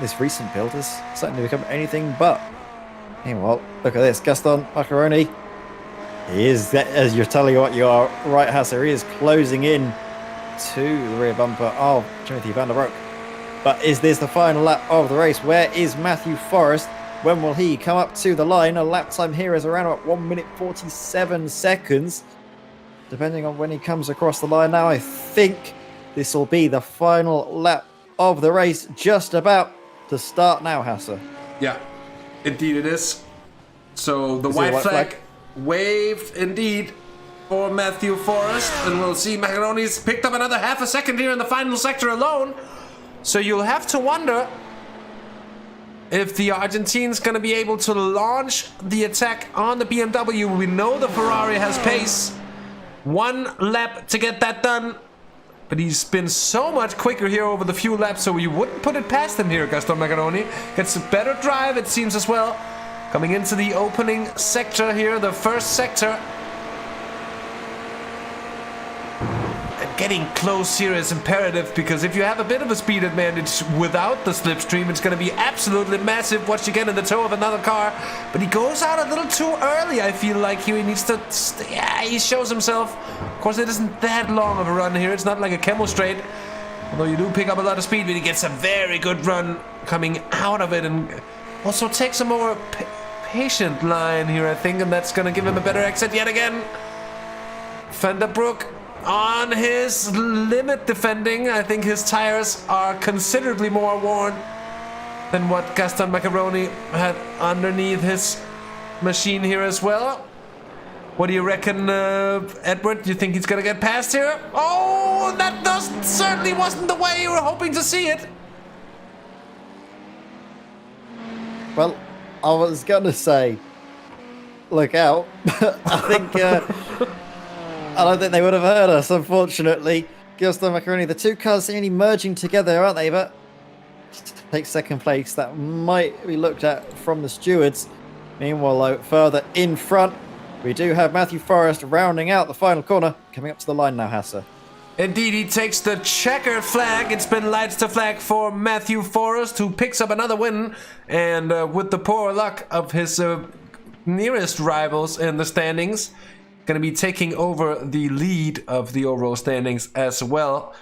this recent build has certainly become anything but. Meanwhile, look at this, Gaston Macaroni. He is, as you're telling you what you are right, Hasse, he is closing in to the rear bumper of Timothy Thunderbrook. But is this the final lap of the race? Where is Matthew Forrest? When will he come up to the line? A lap time here is around about 1 minute 47 seconds. Depending on when he comes across the line now, I think this will be the final lap of the race, just about to start now, Hasse. Yeah, indeed it is. So the white flag waved indeed for Matthew Forrest, and we'll see Macaroni's picked up another half a second here in the final sector alone. So you'll have to wonder if the Argentine's going to be able to launch the attack on the BMW. We know the Ferrari has pace. 1 lap to get that done. But he's been so much quicker here over the few laps, so you wouldn't put it past him here, Gaston Macaroni. Gets a better drive, it seems, as well. Coming into the opening sector here, the first sector. And getting close here is imperative, because if you have a bit of a speed advantage without the slipstream, it's going to be absolutely massive once you get in the toe of another car. But he goes out a little too early, I feel like. Here he needs to... Yeah, he shows himself. Of course, it isn't that long of a run here. It's not like a camel straight. Although you do pick up a lot of speed, but he gets a very good run coming out of it. And also takes a more patient line here, I think. And that's going to give him a better exit yet again. Thunderbrook on his limit defending. I think his tires are considerably more worn than what Gaston Macaroni had underneath his machine here as well. What do you reckon, Edward? Do you think he's gonna get past here? Oh, that certainly wasn't the way you were hoping to see it. Well, I was gonna say, look out. I think I don't think they would have heard us, unfortunately. Gaston Macaroni, the two cars seemingly merging together, aren't they? But take second place, that might be looked at from the stewards. Meanwhile, though, further in front, we do have Matthew Forrest rounding out the final corner, coming up to the line now, Hasse. Indeed, he takes the checkered flag. It's been lights to flag for Matthew Forrest, who picks up another win. And with the poor luck of his nearest rivals in the standings, going to be taking over the lead of the overall standings as well.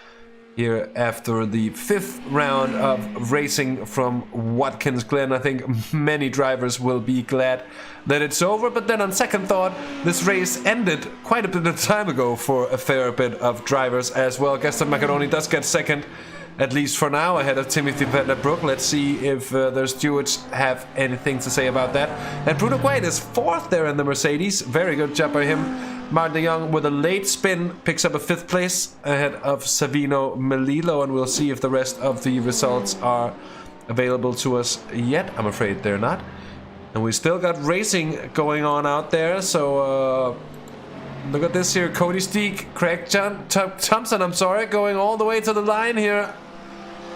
Here after the 5th round of racing from Watkins Glen. I think many drivers will be glad that it's over, but then on second thought, this race ended quite a bit of time ago for a fair bit of drivers as well. Gaston Macaroni does get second, at least for now, ahead of Timothy Thunderbrook. Let's see if their stewards have anything to say about that. And Bruno White is 4th there in the Mercedes. Very good job by him. Martin de Jong with a late spin picks up a 5th place ahead of Savino Melillo, and we'll see if the rest of the results are available to us yet. I'm afraid they're not. And we still got racing going on out there, so look at this here. Cody Steeg, Craig Thompson, I'm sorry, going all the way to the line here.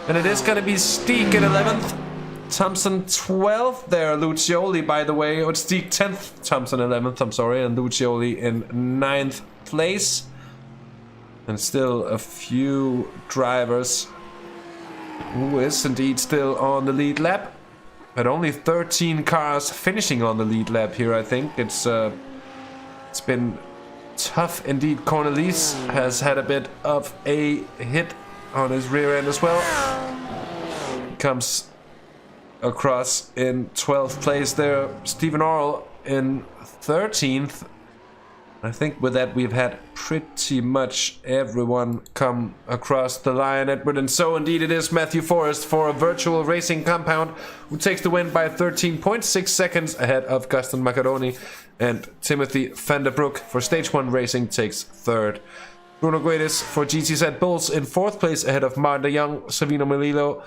And it is going to be Steeg in 11th. Thompson 12th there, Lucioli, by the way. Or Steeg 10th, Thompson 11th, I'm sorry, and Lucioli in 9th place. And still a few drivers who is indeed still on the lead lap. But only 13 cars finishing on the lead lap here, I think. It's been tough indeed. Cornelis has had a bit of a hit on his rear end as well. Comes across in 12th place there. Stephen Orrell in 13th. I think with that we've had pretty much everyone come across the line, Edward, and so indeed it is Matthew Forrest for a virtual racing compound who takes the win by 13.6 seconds ahead of Gaston Macaroni, and Timothy Thunderbrook for stage 1 racing takes 3rd. Bruno Guedes for GTZ Bulls in 4th place ahead of Martin de Jong, Savino Melillo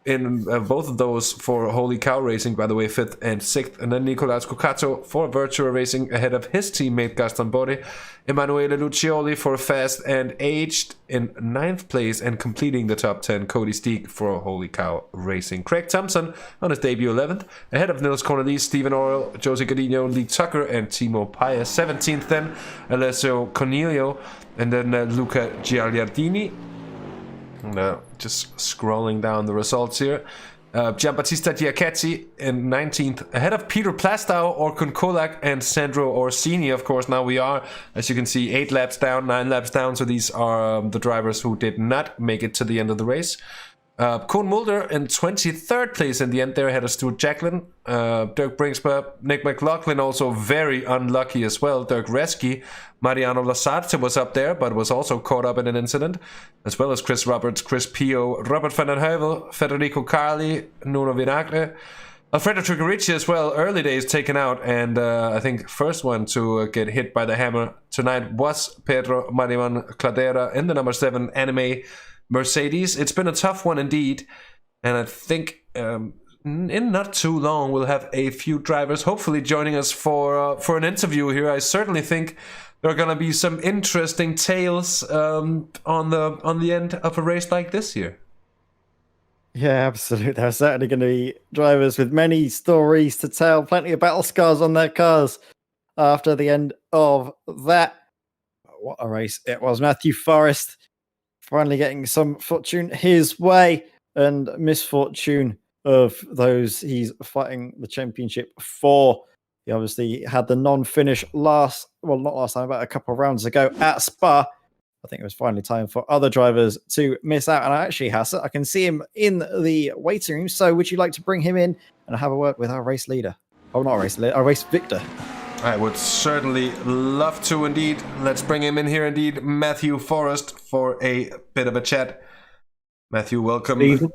in both of those for Holy Cow Racing, by the way, 5th and 6th. And then Nicolas Cucato for Virtua Racing ahead of his teammate Gaston Bode. Emanuele Lucioli for Fast and Aged in 9th place and completing the top 10. Cody Steek for Holy Cow Racing. Craig Thompson on his debut 11th ahead of Nils Cornelis, Stephen Orwell, Jose Godinho, Lee Tucker and Timo Paya. 17th then Alessio Cornelio and then Luca Giagliardini. Just scrolling down the results here. Giambattista Giachetti in 19th, ahead of Peter Plastow, Orkun Kolak, and Sandro Orsini. Of course, now we are, as you can see, 8 laps down, 9 laps down. So these are the drivers who did not make it to the end of the race. Koen Mulder in 23rd place in the end there, ahead of Stuart Jacklin. Dirk Bringsma, Nick McLaughlin also very unlucky as well. Dirk Reski, Mariano Lasarte was up there, but was also caught up in an incident, as well as Chris Roberts, Chris Pio, Robert van den Heuvel, Federico Carli, Nuno Vinagre, Alfredo Trigorici as well, early days taken out, and I think first one to get hit by the hammer tonight was Pedro Mariman Cladera in the number 7 Anime Mercedes. It's been a tough one indeed, and I think in not too long we'll have a few drivers hopefully joining us for an interview here. I certainly think there are going to be some interesting tales on the end of a race like this here. Yeah, absolutely. There are certainly going to be drivers with many stories to tell, plenty of battle scars on their cars after the end of that. What a race it was. Matthew Forrest finally getting some fortune his way, and misfortune of those he's fighting the championship for. He obviously had the non-finish not last time, but a couple of rounds ago at Spa. I think it was finally time for other drivers to miss out. And actually, Hasse, I can see him in the waiting room. So would you like to bring him in and have a word with our race leader? Oh, not a race leader, our race victor. I would certainly love to indeed. Let's bring him in here indeed, Matthew Forrest, for a bit of a chat. Matthew, welcome. Good evening.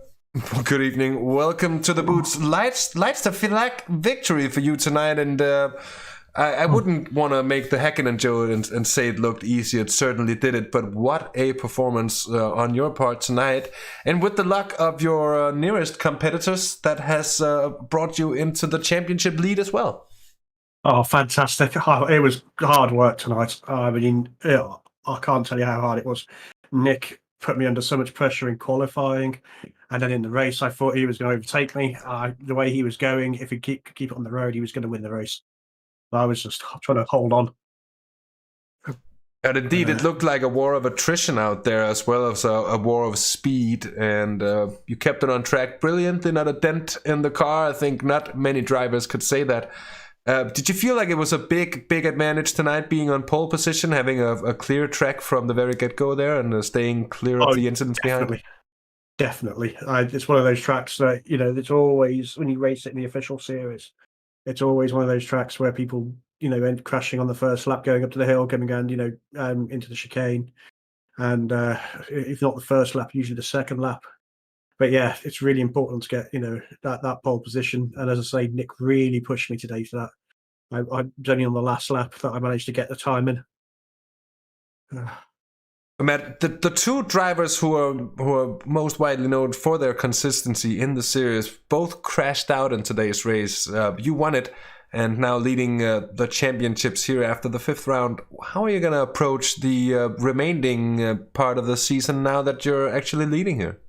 Good evening. Welcome to the boots. Leidster Flag victory for you tonight, and I wouldn't want to make the Häkkinen joke and say it looked easy. It certainly did it, but what a performance on your part tonight. And with the luck of your nearest competitors, that has brought you into the championship lead as well. Oh, fantastic. It was hard work tonight. I mean, I can't tell you how hard it was. Nick put me under so much pressure in qualifying, and then in the race, I thought he was going to overtake me. The way he was going, if he could keep it on the road, he was going to win the race. I was just trying to hold on. And indeed, it looked like a war of attrition out there, as well as a war of speed. And you kept it on track brilliantly, not a dent in the car. I think not many drivers could say that. Did you feel like it was a big advantage tonight, being on pole position, having a clear track from the very get-go there, and staying clear of the incidents behind? Definitely. It's one of those tracks that, it's always, when you race it in the official series, it's always one of those tracks where people, end crashing on the first lap, going up to the hill, coming down, into the chicane. And if not the first lap, usually the second lap. But yeah, it's really important to get, that pole position. And as I say, Nick really pushed me today for that. I was only on the last lap that I managed to get the time in. Matt, the two drivers who are most widely known for their consistency in the series both crashed out in today's race. You won it, and now leading the championships here after the 5th round. How are you going to approach the remaining part of the season now that you're actually leading here?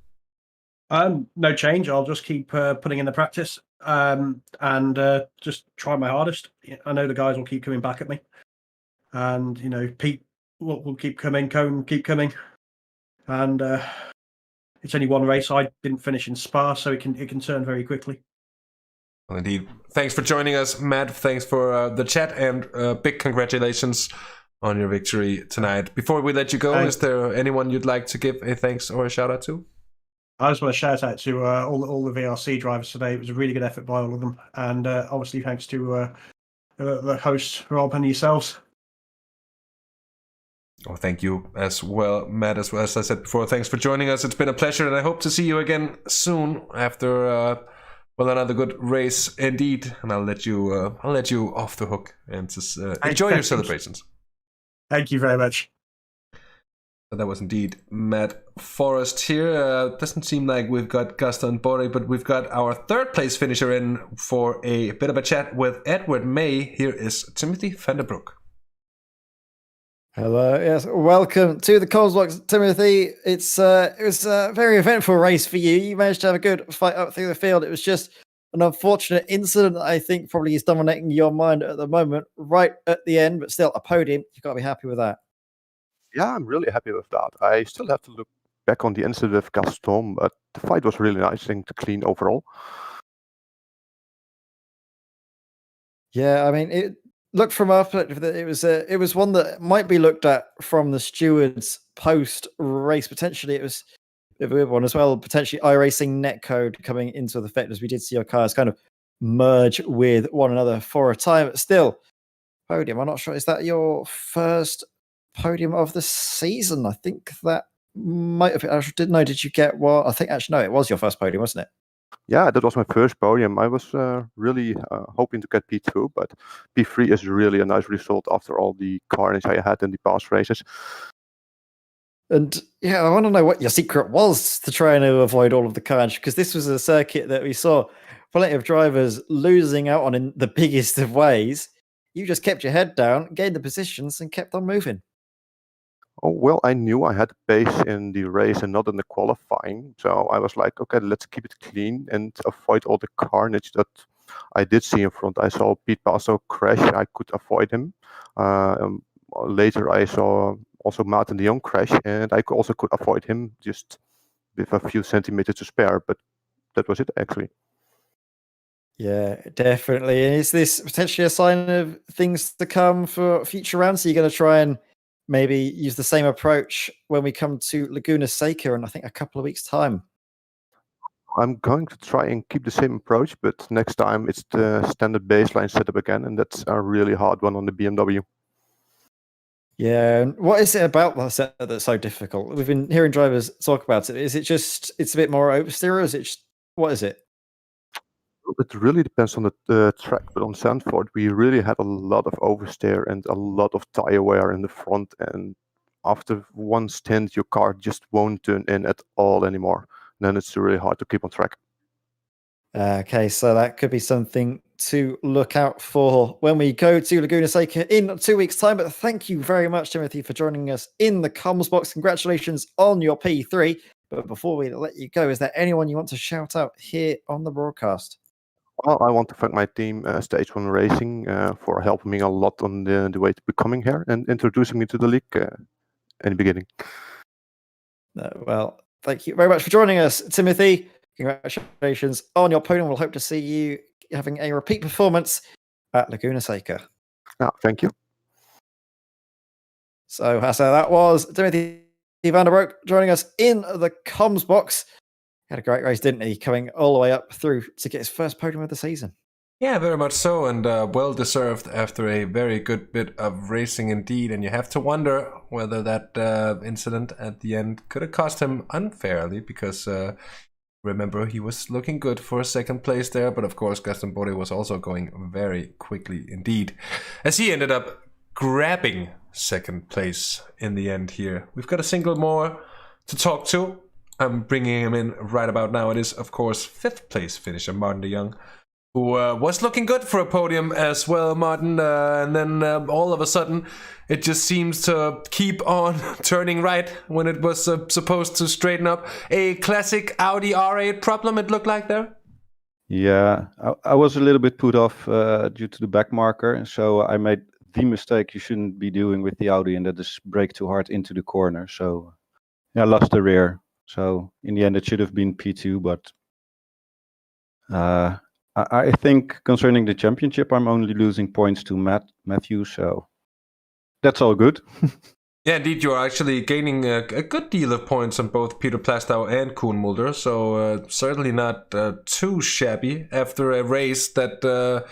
No change. I'll just keep putting in the practice and just try my hardest. I know the guys will keep coming back at me, and Pete will keep coming, Cone keep coming, and it's only one race. I didn't finish in Spa, so it can turn very quickly. Well, indeed. Thanks for joining us, Matt. Thanks for the chat, and big congratulations on your victory tonight. Before we let you go, is there anyone you'd like to give a thanks or a shout out to? I just want to shout out to all the VRC drivers today. It was a really good effort by all of them, and obviously thanks to the hosts, Rob, and yourselves. Oh, thank you as well, Matt. As well, as I said before, thanks for joining us. It's been a pleasure, and I hope to see you again soon after another good race indeed. And I'll let you off the hook and just enjoy your celebrations. Thank you very much. So that was indeed Matt Forrest here. Doesn't seem like we've got Gaston Boré, but we've got our third place finisher in for a bit of a chat with Edward May. Here is Timothy Thunderbrook. Hello, yes, welcome to the Cosmos, Timothy. It was a very eventful race for you. You managed to have a good fight up through the field. It was just an unfortunate incident that I think probably is dominating your mind at the moment, right at the end, but still a podium. You've got to be happy with that. Yeah, I'm really happy with that. I still have to look back on the incident with Gaston, but the fight was really nice and clean overall. Yeah, I mean, it looked from our perspective that it was one that might be looked at from the stewards post race. Potentially, it was a weird one as well. Potentially, iRacing netcode coming into effect as we did see your cars kind of merge with one another for a time. But still, podium. I'm not sure. Is that your first podium of the season? I think that might have. I didn't know. Did you get what? I think actually no. It was your first podium, wasn't it? Yeah, that was my first podium. I was really hoping to get P2, but P3 is really a nice result after all the carnage I had in the past races. And yeah, I want to know what your secret was to try and avoid all of the carnage, because this was a circuit that we saw plenty of drivers losing out on in the biggest of ways. You just kept your head down, gained the positions, and kept on moving. Oh, well, I knew I had pace in the race and not in the qualifying. So I was like, okay, let's keep it clean and avoid all the carnage that I did see in front. I saw Pete Passo crash. I could avoid him. Later, I saw also Maarten de Jong crash, and I also could avoid him just with a few centimeters to spare. But that was it, actually. Yeah, definitely. And is this potentially a sign of things to come for future rounds? So you're going to try and maybe use the same approach when we come to Laguna Seca in, I think, a couple of weeks' time? I'm going to try and keep the same approach, but next time it's the standard baseline setup again, and that's a really hard one on the BMW. Yeah, and what is it about the setup that's so difficult? We've been hearing drivers talk about it. Is it just it's a bit more oversteer, or is it just, what is it? It really depends on the track, but on Zandvoort, we really had a lot of oversteer and a lot of tire wear in the front. And after one stint, your car just won't turn in at all anymore. And then it's really hard to keep on track. Okay, so that could be something to look out for when we go to Laguna Seca in 2 weeks' time. But thank you very much, Timothy, for joining us in the comms box. Congratulations on your P3. But before we let you go, is there anyone you want to shout out here on the broadcast? Well, I want to thank my team, Stage 1 Racing, for helping me a lot on the way to becoming here and introducing me to the league in the beginning. Well, thank you very much for joining us, Timothy. Congratulations on your podium. We'll hope to see you having a repeat performance at Laguna Seca. Thank you. So, Hasse, that was Timothy Vanderbroek joining us in the comms box. Had a great race, didn't he? Coming all the way up through to get his first podium of the season. Yeah, very much so, and well deserved after a very good bit of racing indeed. And you have to wonder whether that incident at the end could have cost him unfairly, because remember, he was looking good for second place there, but of course Gaston Boré was also going very quickly indeed, as he ended up grabbing second place in the end here. We've got a single more to talk to. I'm bringing him in right about now. It is, of course, fifth place finisher Maarten de Jong, who was looking good for a podium as well, Maarten. And then all of a sudden, it just seems to keep on turning right when it was supposed to straighten up. A classic Audi R8 problem, it looked like there. Yeah, I was a little bit put off due to the back marker. So I made the mistake you shouldn't be doing with the Audi, and that is brake too hard into the corner. So yeah, I lost the rear. So in the end, it should have been P2, but I think concerning the championship, I'm only losing points to Matthew, so that's all good. Yeah, indeed, you are actually gaining a good deal of points on both Peter Plastow and Koen Mulder, so certainly not too shabby after a race that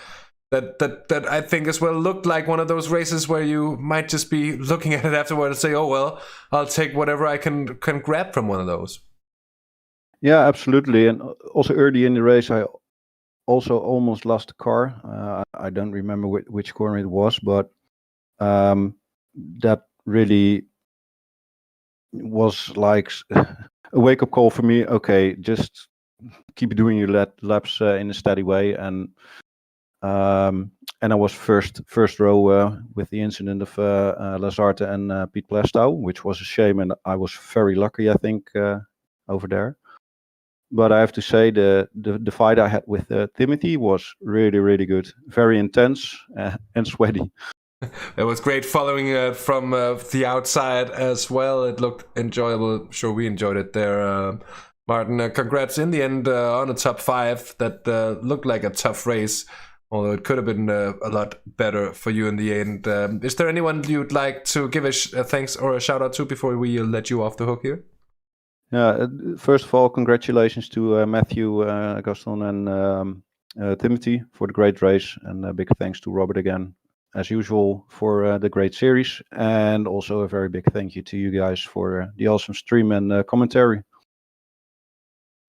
I think as well looked like one of those races where you might just be looking at it afterward and say, oh, well, I'll take whatever I can grab from one of those. Yeah, absolutely. And also early in the race, I also almost lost the car. I don't remember which corner it was, but that really was like a wake-up call for me. Okay, just keep doing your laps in a steady way, and I was first row with the incident of Lazarte and Piet Plastow, which was a shame, and I was very lucky, I think, over there. But I have to say the fight I had with Timothy was really, really good, very intense and sweaty. It was great following it from the outside as well. It looked enjoyable. Sure, we enjoyed it there. Martin, congrats in the end on a top 5. That looked like a tough race, although it could have been a lot better for you in the end. Is there anyone you'd like to give a thanks or a shout out to before we let you off the hook here? First of all, congratulations to Matthew, Gaston, and Timothy for the great race, and a big thanks to Robert again, as usual, for the great series, and also a very big thank you to you guys for the awesome stream and commentary.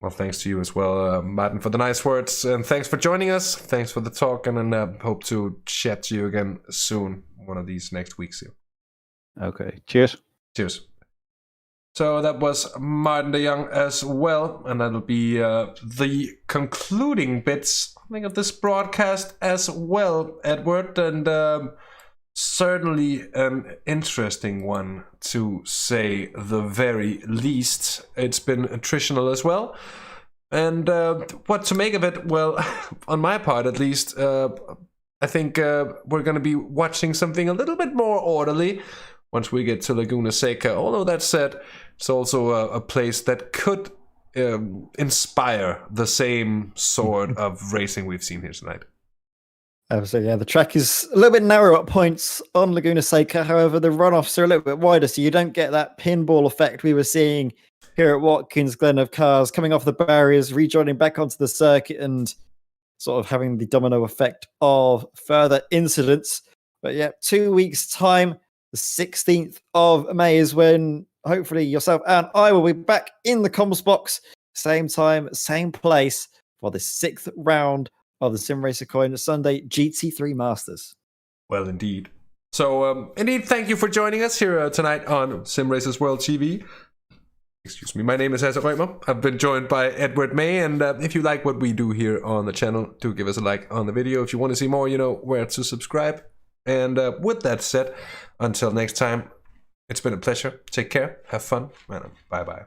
Well, thanks to you as well, Martin, for the nice words, and thanks for joining us. Thanks for the talk, and hope to chat to you again soon, one of these next weeks here. Okay, cheers. Cheers. So that was Martin de Jong as well, and that'll be the concluding bits, I think, of this broadcast as well, Edward, and certainly an interesting one, to say the very least. It's been attritional as well, and what to make of it? Well, on my part at least, I think we're going to be watching something a little bit more orderly once we get to Laguna Seca. Although that said, it's also a place that could inspire the same sort of racing we've seen here tonight. So yeah, the track is a little bit narrow at points on Laguna Seca. However, the runoffs are a little bit wider, so you don't get that pinball effect we were seeing here at Watkins Glen, of cars coming off the barriers, rejoining back onto the circuit, and sort of having the domino effect of further incidents. But yeah, 2 weeks' time, the 16th of May is when hopefully yourself and I will be back in the comms box, same time, same place, for the 6th round of the SimracerCoin Sunday GT3 Masters. Well, indeed. So, indeed, thank you for joining us here tonight on SimRacers World TV. Excuse me, my name is Hasse Rømer. I've been joined by Edward May, and if you like what we do here on the channel, do give us a like on the video. If you want to see more, you know where to subscribe. And with that said, until next time, it's been a pleasure. Take care, have fun, and bye-bye.